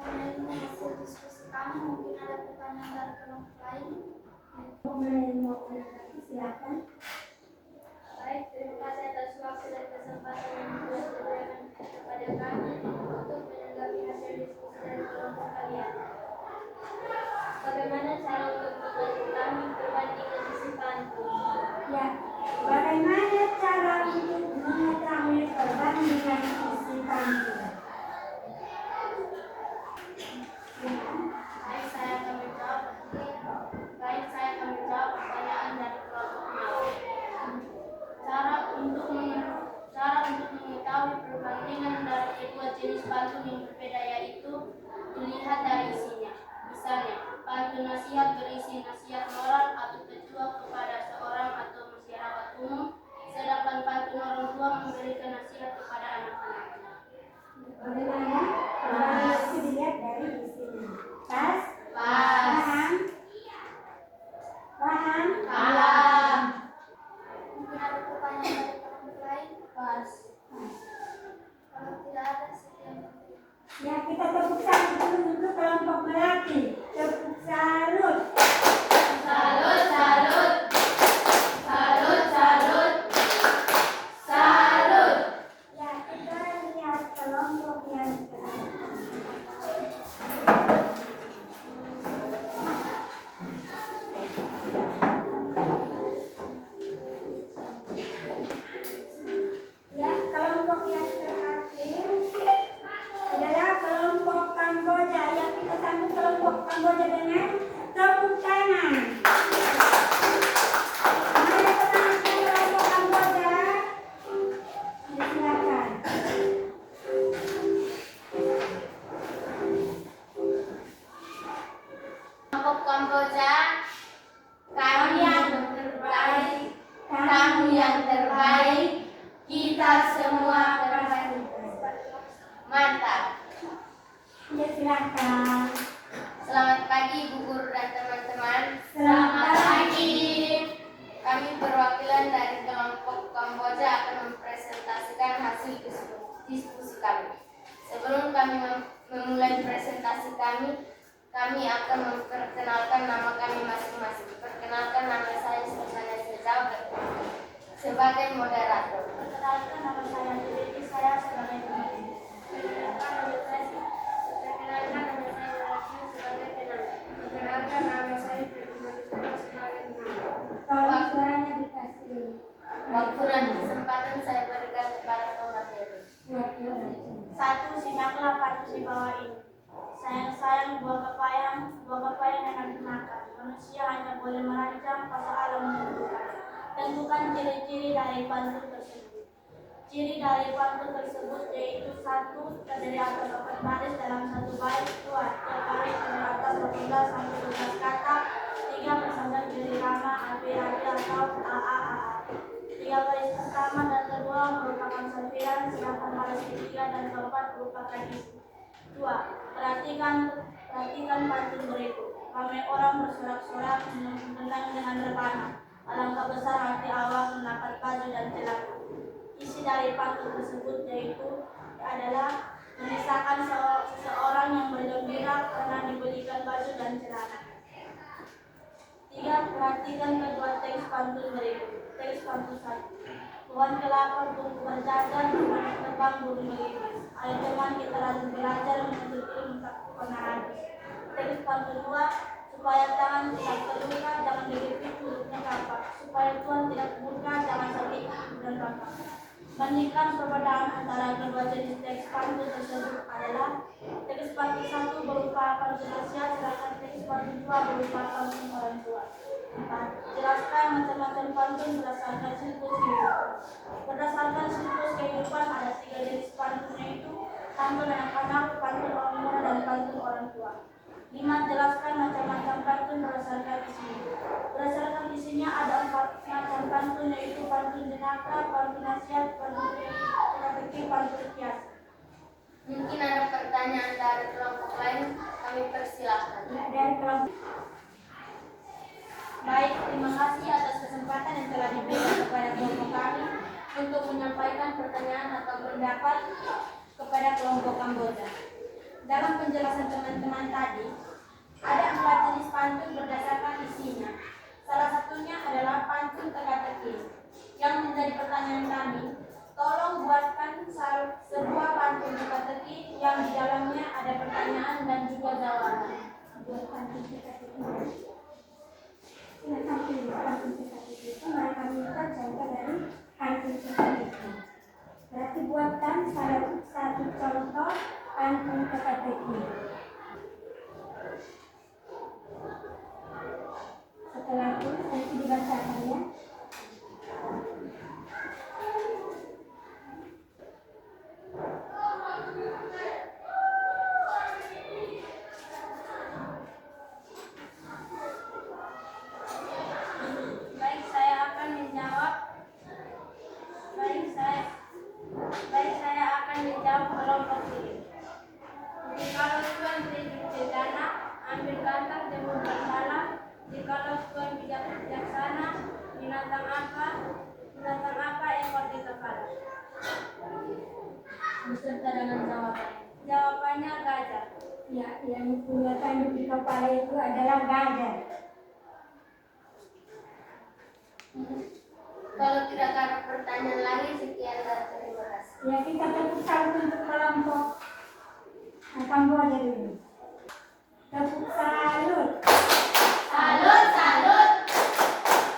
Karena ini hasil diskusi kami, mungkin ada pertanyaan dari kelompok lain. Silakan. Baik, terima kasih atas waktu dan kesempatan yang telah diberikan kepada kami untuk menanggapi hasil diskusi dari kelompok kalian. Bagaimana cara untuk membantu kami berbanding dengan isi pantun? Ya, bagaimana cara untuk mengetahui perbandingan isi pantun? Baik, saya akan menjawab pertanyaan dari kelompok malam. Cara untuk mengetahui perbandingan dari kedua jenis pantun yang berbeda yaitu dilihat dari isinya. Misalnya, pantun nasihat berisi nasihat moral atau pejuang kepada seorang atau masyarakat umum, sedangkan pantun orang tua memberikan nasihat kepada anak-anaknya. Bagaimana? Perbandingan itu dilihat dari isinya. Pas? Pas. Paham? Paham? Paham. Mungkin ada pertanyaan dari kelompok lain? Pas. Kalau tidak ada, sekian. Ya, kita tepuk tangan dulu untuk kelompok melati. Tepuk salut. Salut, salut. Salut, salut. Salut. Ya, kita lihat kelompok yang ya, kelompok yang terakhir adalah kelompok Kamboja. Yang kita sambut kelompok Kamboja dengan tepuk tangan. Mana teman-teman kelompok Kamboja? Silakan. Kelompok Kamboja, kamu yang terbaik, kamu yang terbaik, kita semua terbaik. Mantap. Ya, silakan. Selamat pagi Bu Guru dan teman-teman. Selamat pagi. Kami perwakilan dari kelompok Kamboja akan mempresentasikan hasil diskusi kami. Sebelum kami memulai presentasi kami akan memperkenalkan nama kami masing-masing. Perkenalkan, nama saya Susana Sejauh sebagai moderator. Perkenalkan, nama saya Dewi, saya sebagai pemimpin. Perkenalkan, nama saya sebagai penanda. Perkenalkan, nama saya sebagai penanda. Tolong suaranya dikasih. Waktu dan kesempatan saya berikan kepada pemateri. Satu, simaklah pantun di bawah ini. Sayang-sayang buah kepayang enak dimakan. Manusia hanya boleh merancang, pasal alam menentukan. Tentukan ciri-ciri dari pantun tersebut. Ciri dari pantun tersebut yaitu 1. Terdiri atas 4 baris dalam 1 bait. 2. Tiap baris terdiri atas 18 sampai 12 kata. 3. Bersandar dari rama, api-api atau a-a-a. 3 baris pertama dan kedua merupakan safiran, sedangkan baris ketiga dan keempat merupakan isi. 2. Perhatikan pantun berikut. Ramai orang bersorak-sorak menang dengan rebana. Alangkah besar hati awak mendapat baju dan celana. Isi dari pantun tersebut yaitu adalah mengisahkan seseorang yang bergembira karena diberikan baju dan celana. 3. Perhatikan kedua teks pantun berikut. Teks pantun 1. Tuhan kelapa tunggu berjajar, teman terbang burung melipis. Ayo teman kita lanjut belajar menuntut ilmu tak pernah habis. Teks pantun 2. Supaya tangan tidak terluka, jangan digigit mulutnya kapak. Supaya Tuhan tidak murka, jangan sakit dan rapat. Bandingkan perbedaan antara kedua jenis teks pantun tersebut adalah teks pantun 1 berupa pantun nasihat, sedangkan teks pantun 2 berupa pantun orang tua. 4. Jelaskan macam-macam pantun berdasarkan siklus kehidupan. Berdasarkan siklus kehidupan ada 3 jenis pantun yaitu pantun anak-anak, pantun orang muda, dan pantun orang tua. 5. Jelaskan macam-macam pantun berdasarkan isinya. Berdasarkan isinya ada 4 macam pantun yaitu pantun jenaka, pantun nasihat, pantun teka-teki, pantun kias. Mungkin ada pertanyaan dari kelompok lain, kami persilahkan. Dari kelompok. Baik, terima kasih atas kesempatan yang telah diberikan kepada kelompok kami untuk menyampaikan pertanyaan atau pendapat kepada kelompok Kamboja. Dalam penjelasan teman-teman tadi, ada 4 jenis pantun berdasarkan isinya. buat pantun teka-teki. Silakan pilih pantun teka-teki itu. Mereka minta contoh dari pantun teka-teki. Berarti buatkan satu contoh pantun teka-teki. Setelah itu nanti dibacakan ya. Baik, saya akan menjawab. Baik, saya akan menjawab kelompok ini. Jikalau Tuhan hidup sederhana, ambil gantang jemur bersalah. Jikalau Tuhan bijaksana, binatang apa ekor di kepala? Beserta dengan jawabannya. Jawabannya gajah. Ya, yang punya tanduk di kepala itu adalah gajah. Kalau tidak ada pertanyaan lagi, sekian dan terima kasih. Ya, kita tepuk salut untuk kelompok Kamboja dulu. Tepuk salut. Salut, salut.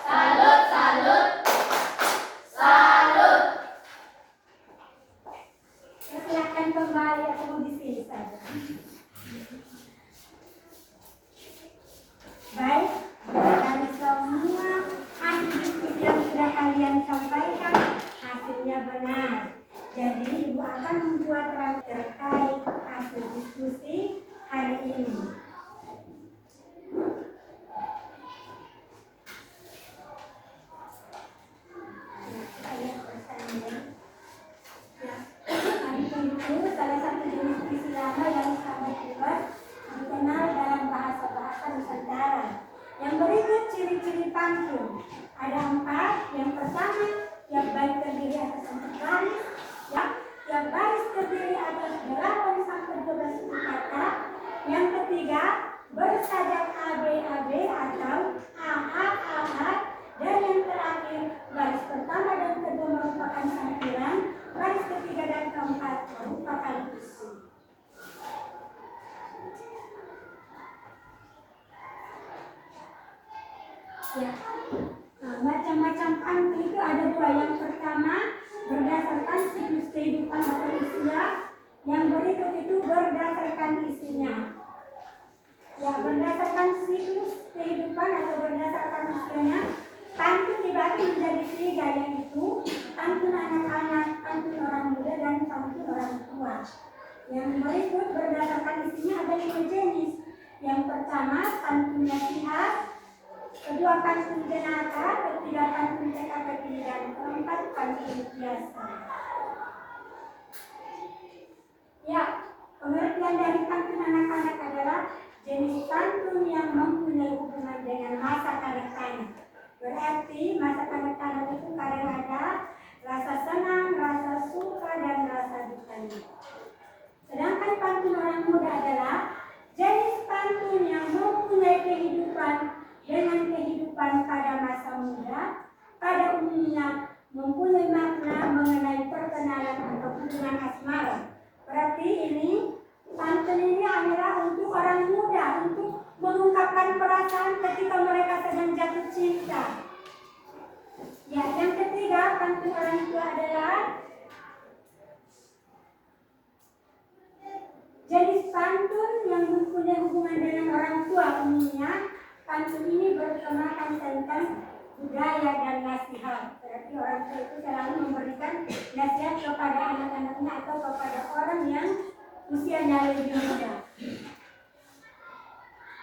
Salut, salut. Salut. Ya, silakan kembali atau di sini saja. Baik, dari semua hasil diskusi yang sudah kalian sampaikan, hasilnya benar. Jadi Ibu akan membuat rapor terkait hasil diskusi hari ini. Itu salah satu jenis puisi lama yang sangat hebat dikenal dalam bahasa-bahasa Nusantara. Yang berikut ciri-ciri pantun. Ada 4. Yang pertama, tiap bait terdiri atas 4 baris. Tiap baris terdiri atas 8 sampai 12 suku kata. Yang ketiga, bersajak AB-AB atau AA-AA. Dan yang terakhir, baris pertama dan kedua merupakan sampiran, baris ketiga dan keempat merupakan isi. Ya, macam-macam pantun itu ada 2. Yang pertama, berdasarkan siklus kehidupan atau usia. Yang berikut itu berdasarkan isinya. Ya, berdasarkan siklus kehidupan atau berdasarkan usianya, pantun dibagi menjadi 3, yaitu pantun anak-anak, pantun orang muda, dan pantun orang tua. Yang berikut berdasarkan isinya ada 5 jenis. Yang pertama, pantun nasihat. Kedua, pantun jenaka. Ketiga, pantun teka-teki. Dan keempat, pantun biasa. Ya, pengertian dari pantun anak-anak adalah jenis pantun yang mempunyai hubungan dengan masa kanak-kanak. Berarti masa kanak-kanak itu kadang ada rasa senang, rasa suka, dan rasa dukanya. Sedangkan pantun orang muda adalah jenis pantun yang mempunyai kehidupan dengan kehidupan pada masa muda, pada umumnya mempunyai makna mengenai perkenalan atau hubungan asmara. Berarti ini pantun ini adalah untuk orang muda, untuk mengungkapkan perasaan ketika mereka sedang jatuh cinta. Ya, yang ketiga, pantun orang tua adalah jenis pantun yang mempunyai hubungan dengan orang tua. Umumnya pantun ini bertemakan tentang budaya dan nasihat. Berarti orang tua itu selalu memberikan nasihat kepada anak-anaknya atau kepada orang yang usianya lebih muda.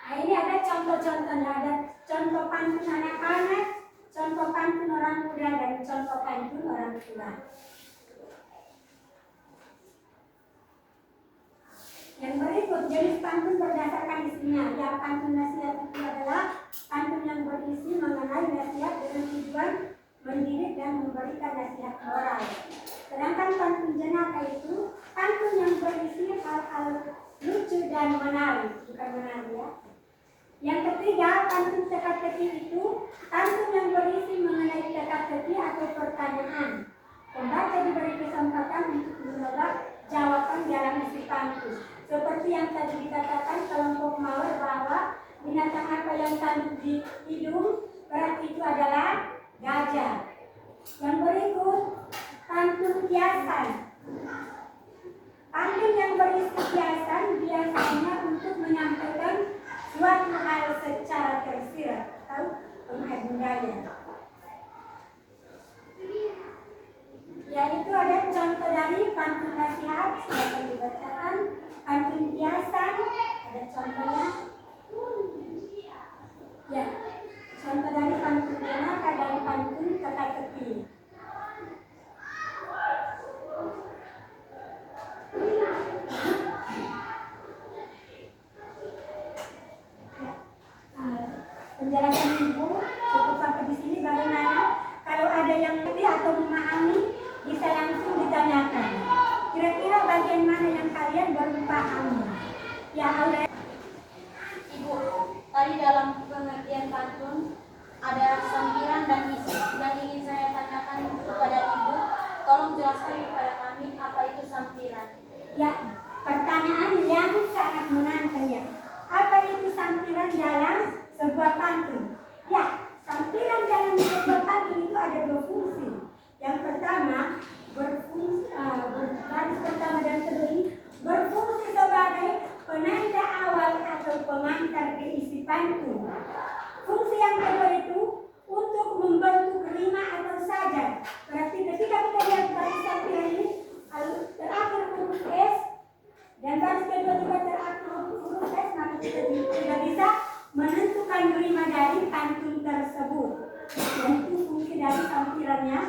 Nah, ini ada contoh-contohnya. Ada contoh pantun anak-anak, contoh pantun orang muda, dan contoh pantun orang tua. Yang berikut jenis pantun berdasarkan isinya. Ya, pantun nasihat itu adalah pantun yang berisi mengenai nasihat dengan tujuan mendidik dan memberikan nasihat moral. Sedangkan pantun jenaka itu pantun yang berisi hal-hal lucu dan menarik, bukan menarik ya. Yang ketiga, pantun teka-teki itu pantun yang berisi mengenai teka-teki atau pertanyaan. Pembaca diberi kesempatan untuk menebak jawaban dalam isi pantun. Seperti yang tadi dikatakan kelompok Mawar bahwa apa yang tanduk di hidung, berarti itu adalah gajah. Yang berikut, pantun hiasan. Pantun yang berisi hiasan biasanya untuk menyampaikan suatu hal secara tersirat atau budaya. Yaitu ada contoh dari pantun nasihat yang dibacakan, pantun hiasan, ada contohnya. Ya, contoh dari pantun jenaka dan pantun teka-teki. Penjelasan ibu cukup sampai di sini. Bagaimana kalau ada yang ngerti atau memahami bisa langsung ditanyakan. Kira-kira bagian mana yang kalian baru pahami? Ya, Aura. Ibu, tadi dalam pengertian pantun ada sampiran dan isi. Yang ingin saya tanyakan kepada Ibu, tolong jelaskan kepada kami apa itu sampiran. Ya, pertanyaan yang sangat menantang ya. Apa itu sampiran dalam sebuah pantun? Ya, sampiran dalam sebuah pantun itu ada dua fungsi. Yang pertama, baris pertama dan kedua ini berfungsi sebagai penanda awal atau pengantar ke isi pantun. Fungsi yang kedua itu untuk membentuk rima atau sajak. Berarti ketika kita lihat baris sampiran ini terakhir huruf S dan baris kedua juga terakhir huruf S, maka kita tidak bisa menentukan rima dari pantun tersebut. Yaitu fungsi dari sampirannya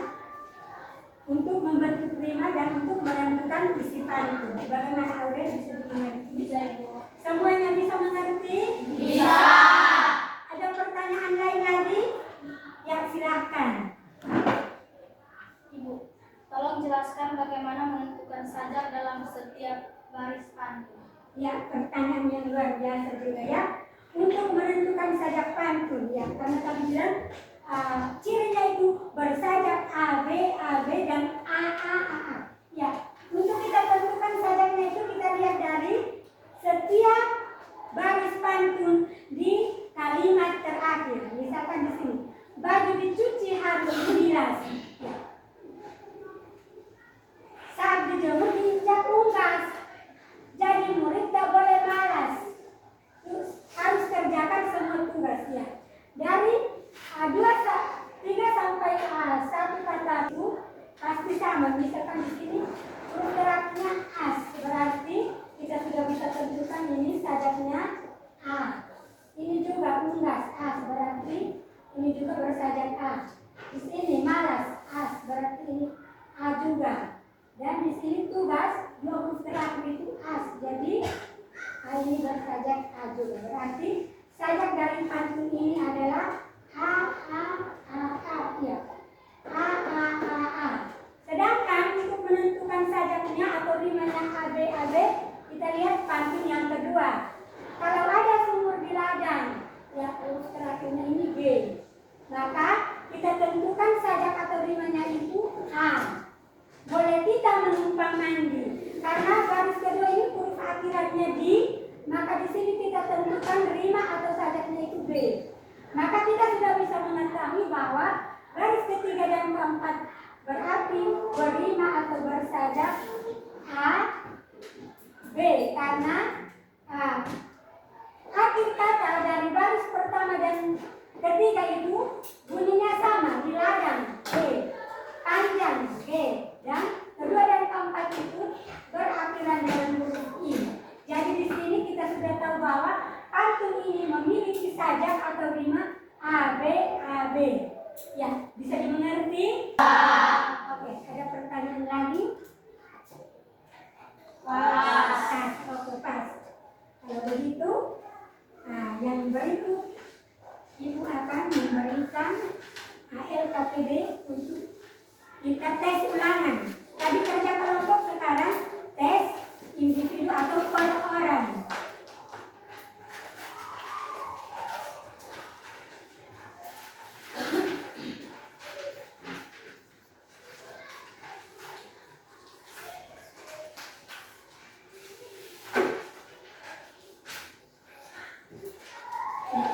untuk membentuk rima dan untuk menentukan isi pantun. Bagaimana Aurel bisa mengerti? Bisa, Ibu. Semuanya bisa mengerti? Bisa. Ada pertanyaan lain lagi? Ya, silakan. Ibu, tolong jelaskan bagaimana menentukan sajak dalam setiap baris pantun. Ya, pertanyaan yang luar biasa juga ya. Untuk menentukan sajak pantun ya, karena tadi bilang cirinya itu bersajak A, B, dan A. Ya, untuk kita tentukan sajaknya itu kita lihat dari setiap baris pantun di kalimat terakhir. Misalkan di sini, baju dicuci harus dibilas. Ya. Saat dijemur diinjak unggas. Jadi murid tak boleh malas. Terus harus kerjakan semua tugas ya. Dari 3 sampai 1 kata itu pasti sama. Misalkan di sini huruf geraknya as, berarti kita sudah bisa tentukan ini sajaknya A. Ini juga unggas as, berarti ini juga bersajak A. Di sini malas as, berarti ini A juga. Dan di sini tugas 2 huruf terakhir itu as, jadi A ini bersajak A juga. Berarti sajak dari pantun ini adalah A, ya. A. Sedangkan untuk menentukan sajaknya atau rimanya A, B, kita lihat pantun yang kedua. Kalau ada sumur di ladang, ya huruf terakhirnya ini G, maka kita tentukan sajak atau rimanya itu A. Boleh kita menumpang mandi, karena baris kedua ini huruf akhirannya di, maka di sini kita tentukan rima atau sajaknya itu B. Maka kita sudah bisa mengetahui bahwa baris ketiga dan keempat berarti berrima atau bersajak A, B, karena akhir kata dari baris pertama dan ketiga itu bunyinya sama, di ladang B, panjang G, dan kedua dan keempat itu berakhiran dengan huruf I. Jadi di sini kita sudah tahu bahwa pantun ini memiliki sajak atau rima A, B. Ya, bisa dimengerti? Oke, ada pertanyaan lagi? Pas. Oke, pas. Kalau begitu, yang berikut Ibu akan memberikan LKPD untuk kita tes ulangan. Tadi kerja kelompok, sekarang tes individu atau per orang.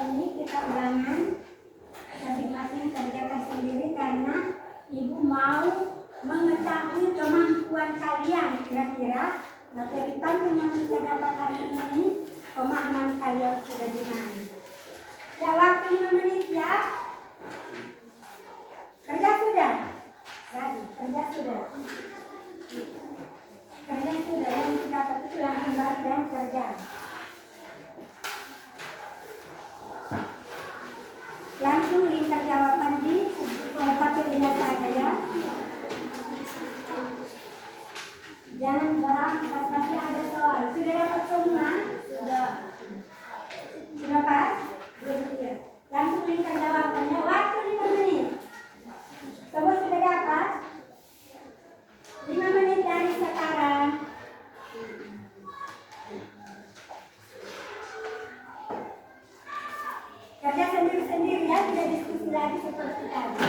Ini kira materi pantun yang kita dapat hari ini pemahaman kalian sudah dimana? Ya, waktu 5 menit ya. Kerja sudah? Jadi, kerja sudah. Kerja sudah, yang kita dapat itu langsung balik dan kerja. Langsung lihat jawaban di paper ini saja ya. Jangan barang pasti ada soal. Sudah dapat semua? Sudah. Sudah pas? Sudah. Langsung lihat jawabannya. Waktu 5 menit. Semua sudah dapat? 5 menit dari sekarang. Kerja sendiri-sendiri ya, tidak diskusi lagi seperti tadi.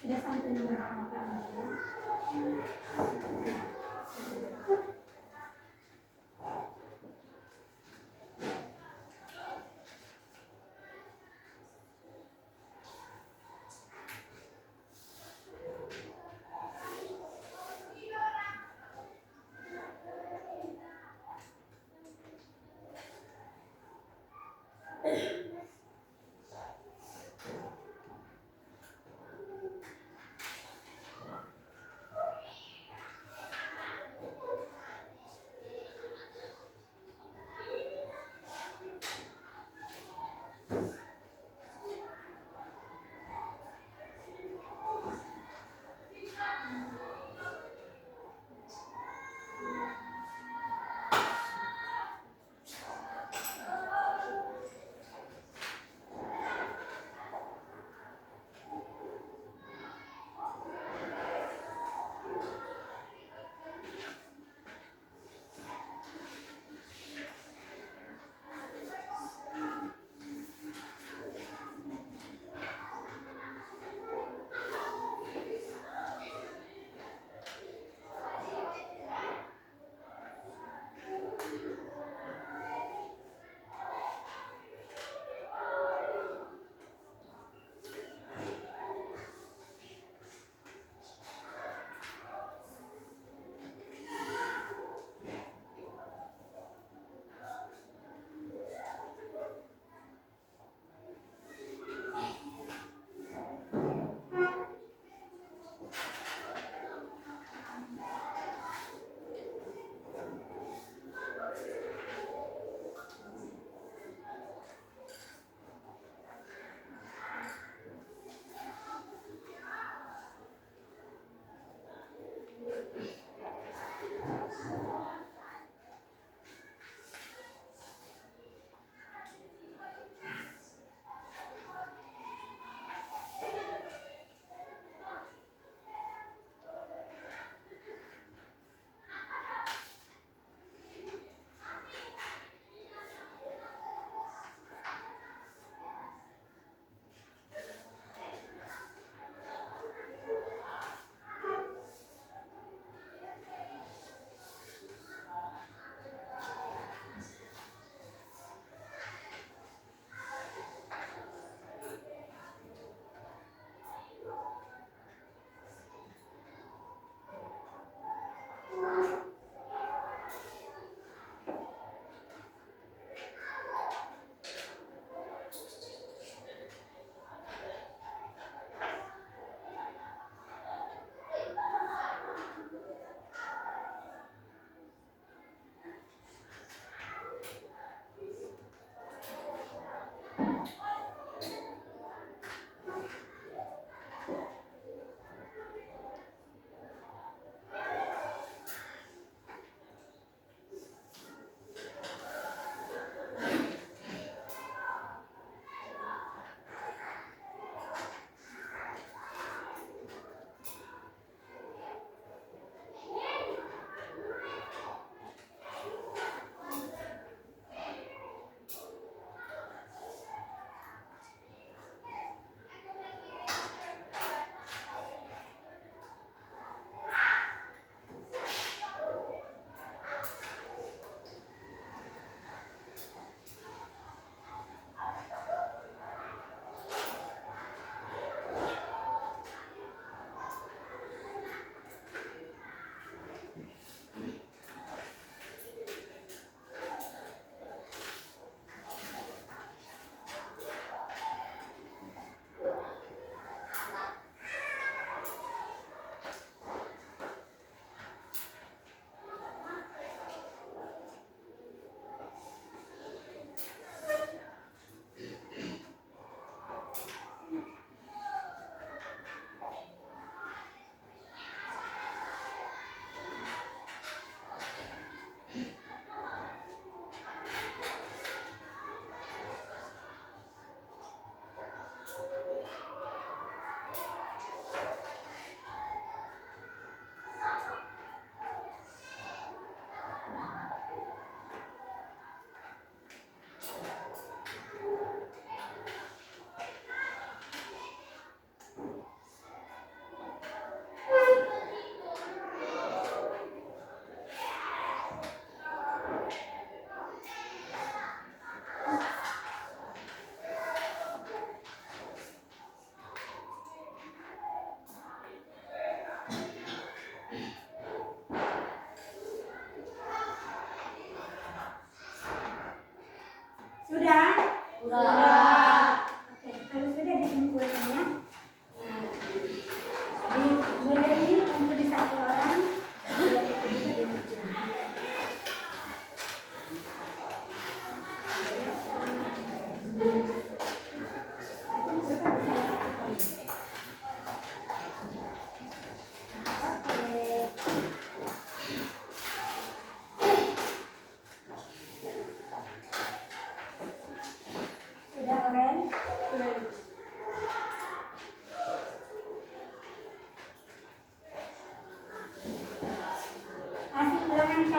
Sudah sampai nomor berapa?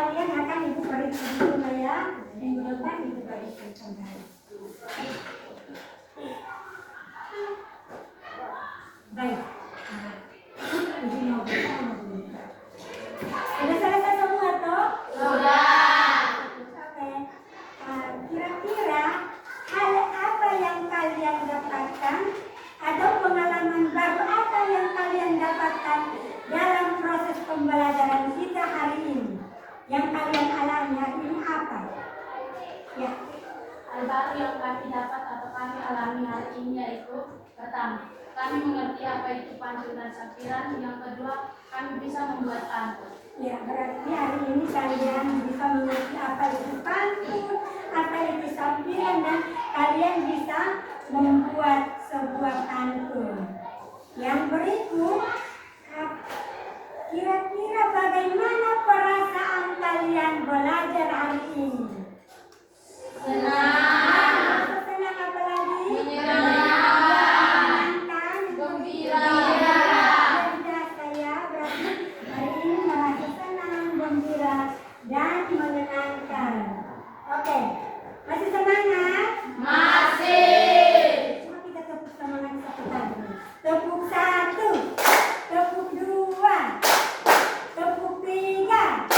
kalian akan Ibu periksa dulu ya. Minggu depan Ibu periksa kembali. Baik. Ibu mau bersama dulu. Sudah selesai semua toh? Sudah. Oke. Kira-kira hal apa yang kalian dapatkan atau pengalaman baru apa yang kalian dapatkan dalam proses pembelajaran kita hari ini? Yang kalian alami hari ini apa? Ya. Hal baru yang kami dapat atau kami alami hari ini yaitu pertama, kami mengerti apa itu pantun dan sampiran. Yang kedua, kami bisa membuat pantun. Ya, berarti hari ini kalian bisa mengerti apa itu pantun, apa itu sampiran, dan kalian bisa membuat sebuah pantun. Yang berikut, kira-kira bagaimana perasaan kalian belajar hari ini? Senang. Senang apa lagi? Menyenangkan. Menyenangkan. Gembira. Saya berarti hari ini merasa senang, gembira, dan menyenangkan. Oke, masih semangat? Masih. Cuma kita tepuk semangat satu kali. Tepuk 1, tepuk 2, tepuk 3,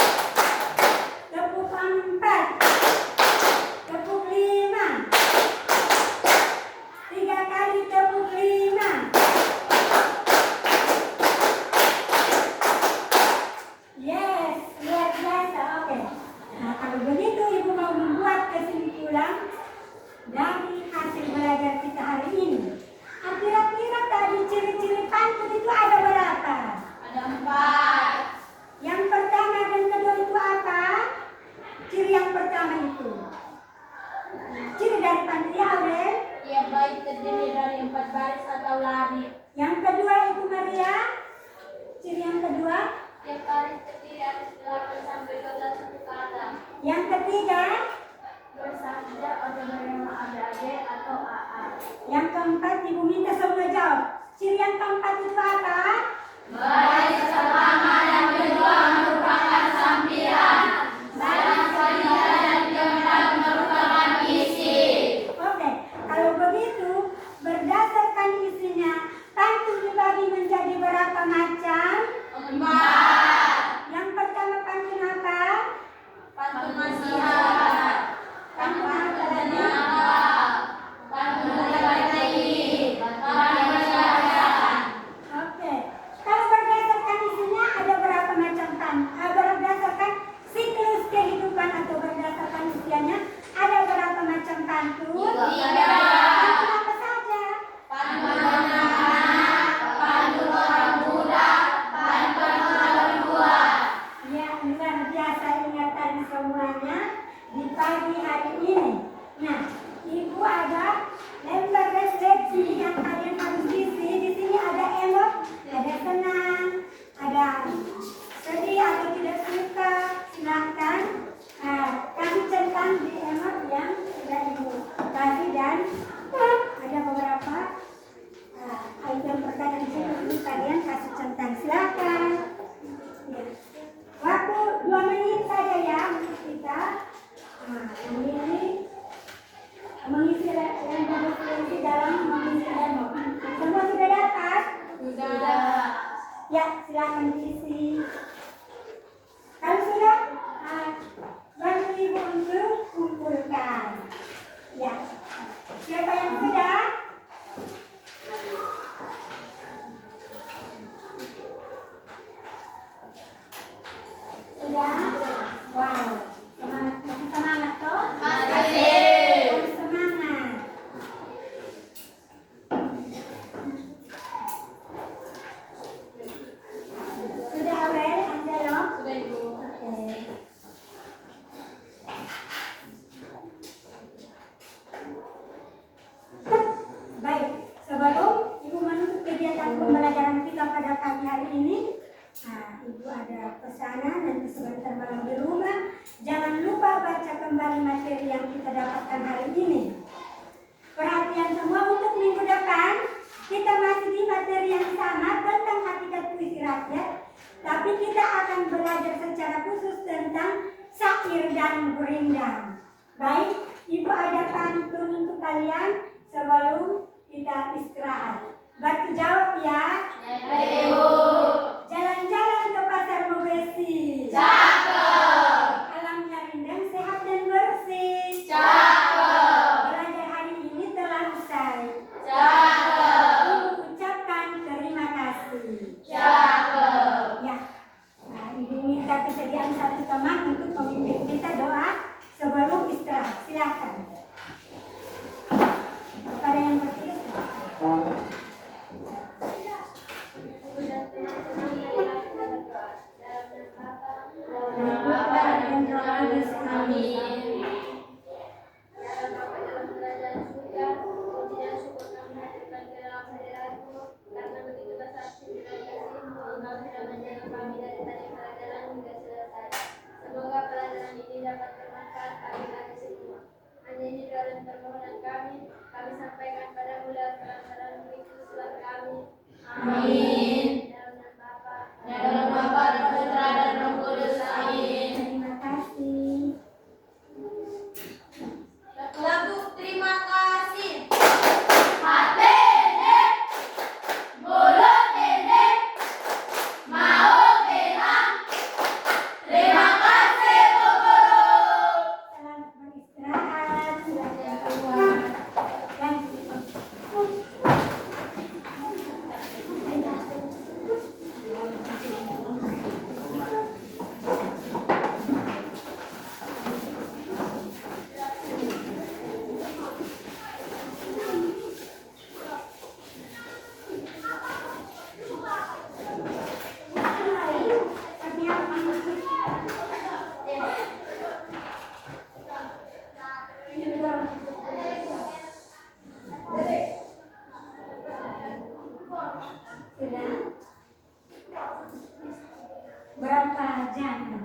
tepuk 4, tepuk 5, 3 kali tepuk 5. Yes, luar biasa. Oke. Nah, kalau begitu Ibu mau membuat kesimpulan dari hasil belajar kita hari ini. Kira-kira tadi ciri-ciri pantun itu ada berapa? Ada 4. Yang pertama dan kedua itu apa? Ciri yang pertama itu. Ciri dari pantun ya, Aurel. Tiap bait terdiri dari 4 baris atau lari. Yang kedua Ibu Maria. Ciri yang kedua. Tiap baris terdiri dari 8 sampai 12 suku kata. Yang ketiga. Bersaja atau bernama ABAD atau AA. Yang keempat Ibu minta semua jawab. Ciri yang keempat itu apa? Baris pertama dan kedua merupakan sampiran. Baris ketiga dan keempat merupakan isi. Oke, kalau begitu berdasarkan isinya pantun dibagi menjadi berapa macam? 4. Yang pertama pantun apa? Pantun nasihat. Pantun apa tadi? Pantun berbagi. Pantun masyarakat. Oke, kalau berdasarkan isinya ada berapa macam pantun? Berdasarkan siklus kehidupan atau berdasarkan usianya ada berapa macam pantun? 3. Pantun apa saja? Pantun anak-anak, pantun orang muda, pantun orang tua. Ya, luar biasa ingatan semuanya di pagi hari ini. Nah, Ibu ada lembar refleksi yang kalian harus isi. Di sini ada emot, ada senang, ada sedih atau tidak suka. Silakan kami centang di emot yang sudah Ibu kasih, dan ada beberapa item pertanyaan di sini kalian kasih centang. Silakan. Ya. Waktu 2 menit saja ya untuk kita mengisi lembar refleksi dalam mengisi demo. Semua sudah dapat? Sudah. Ya, silakan diisi. Kalau sudah, bantu Ibu untuk kumpulkan. Ya, siapa yang sudah? Sudah? Wow, semangat, masih semangat toh? Masih. Semangat. Sudah Aurel, Angelo? Sudah Ibu. Oke. Baik, sebelum Ibu menutup kegiatan pembelajaran kita pada pagi hari ini, Ibu ada pesanan dan sebentar malam di rumah. Jangan lupa baca kembali materi yang kita dapatkan hari ini. Perhatian semua untuk minggu depan, kita masih di materi yang sama tentang hakikat puisi rakyat, tapi kita akan belajar secara khusus tentang syair dan gurindam. Baik, Ibu ada pantun untuk kalian sebelum kita istirahat. Bantu jawab ya. Jalan-jalan ke pasar Mubesi. Alamnya rindang, sehat dan bersih. Belajar hari ini telah usai. Ibu ucapkan terima kasih. Ya. Nah, Ibu minta kesediaan satu teman untuk memimpin kita doa sebelum istirahat. Silakan. Kepada yang bertiga. Semoga pelajaran ini dapat bermanfaat bagi kami semua. Hanya ini doa dan permohonan kami sampaikan pada lewat perantaraan Kristus Tuhan kami. Amin. Dalam Bapa dan Putra dan Roh Kudus. Amin. Terima kasih. Lagu terima kasih. Selamat beristirahat. Silakan keluar. Sudah berapa jam?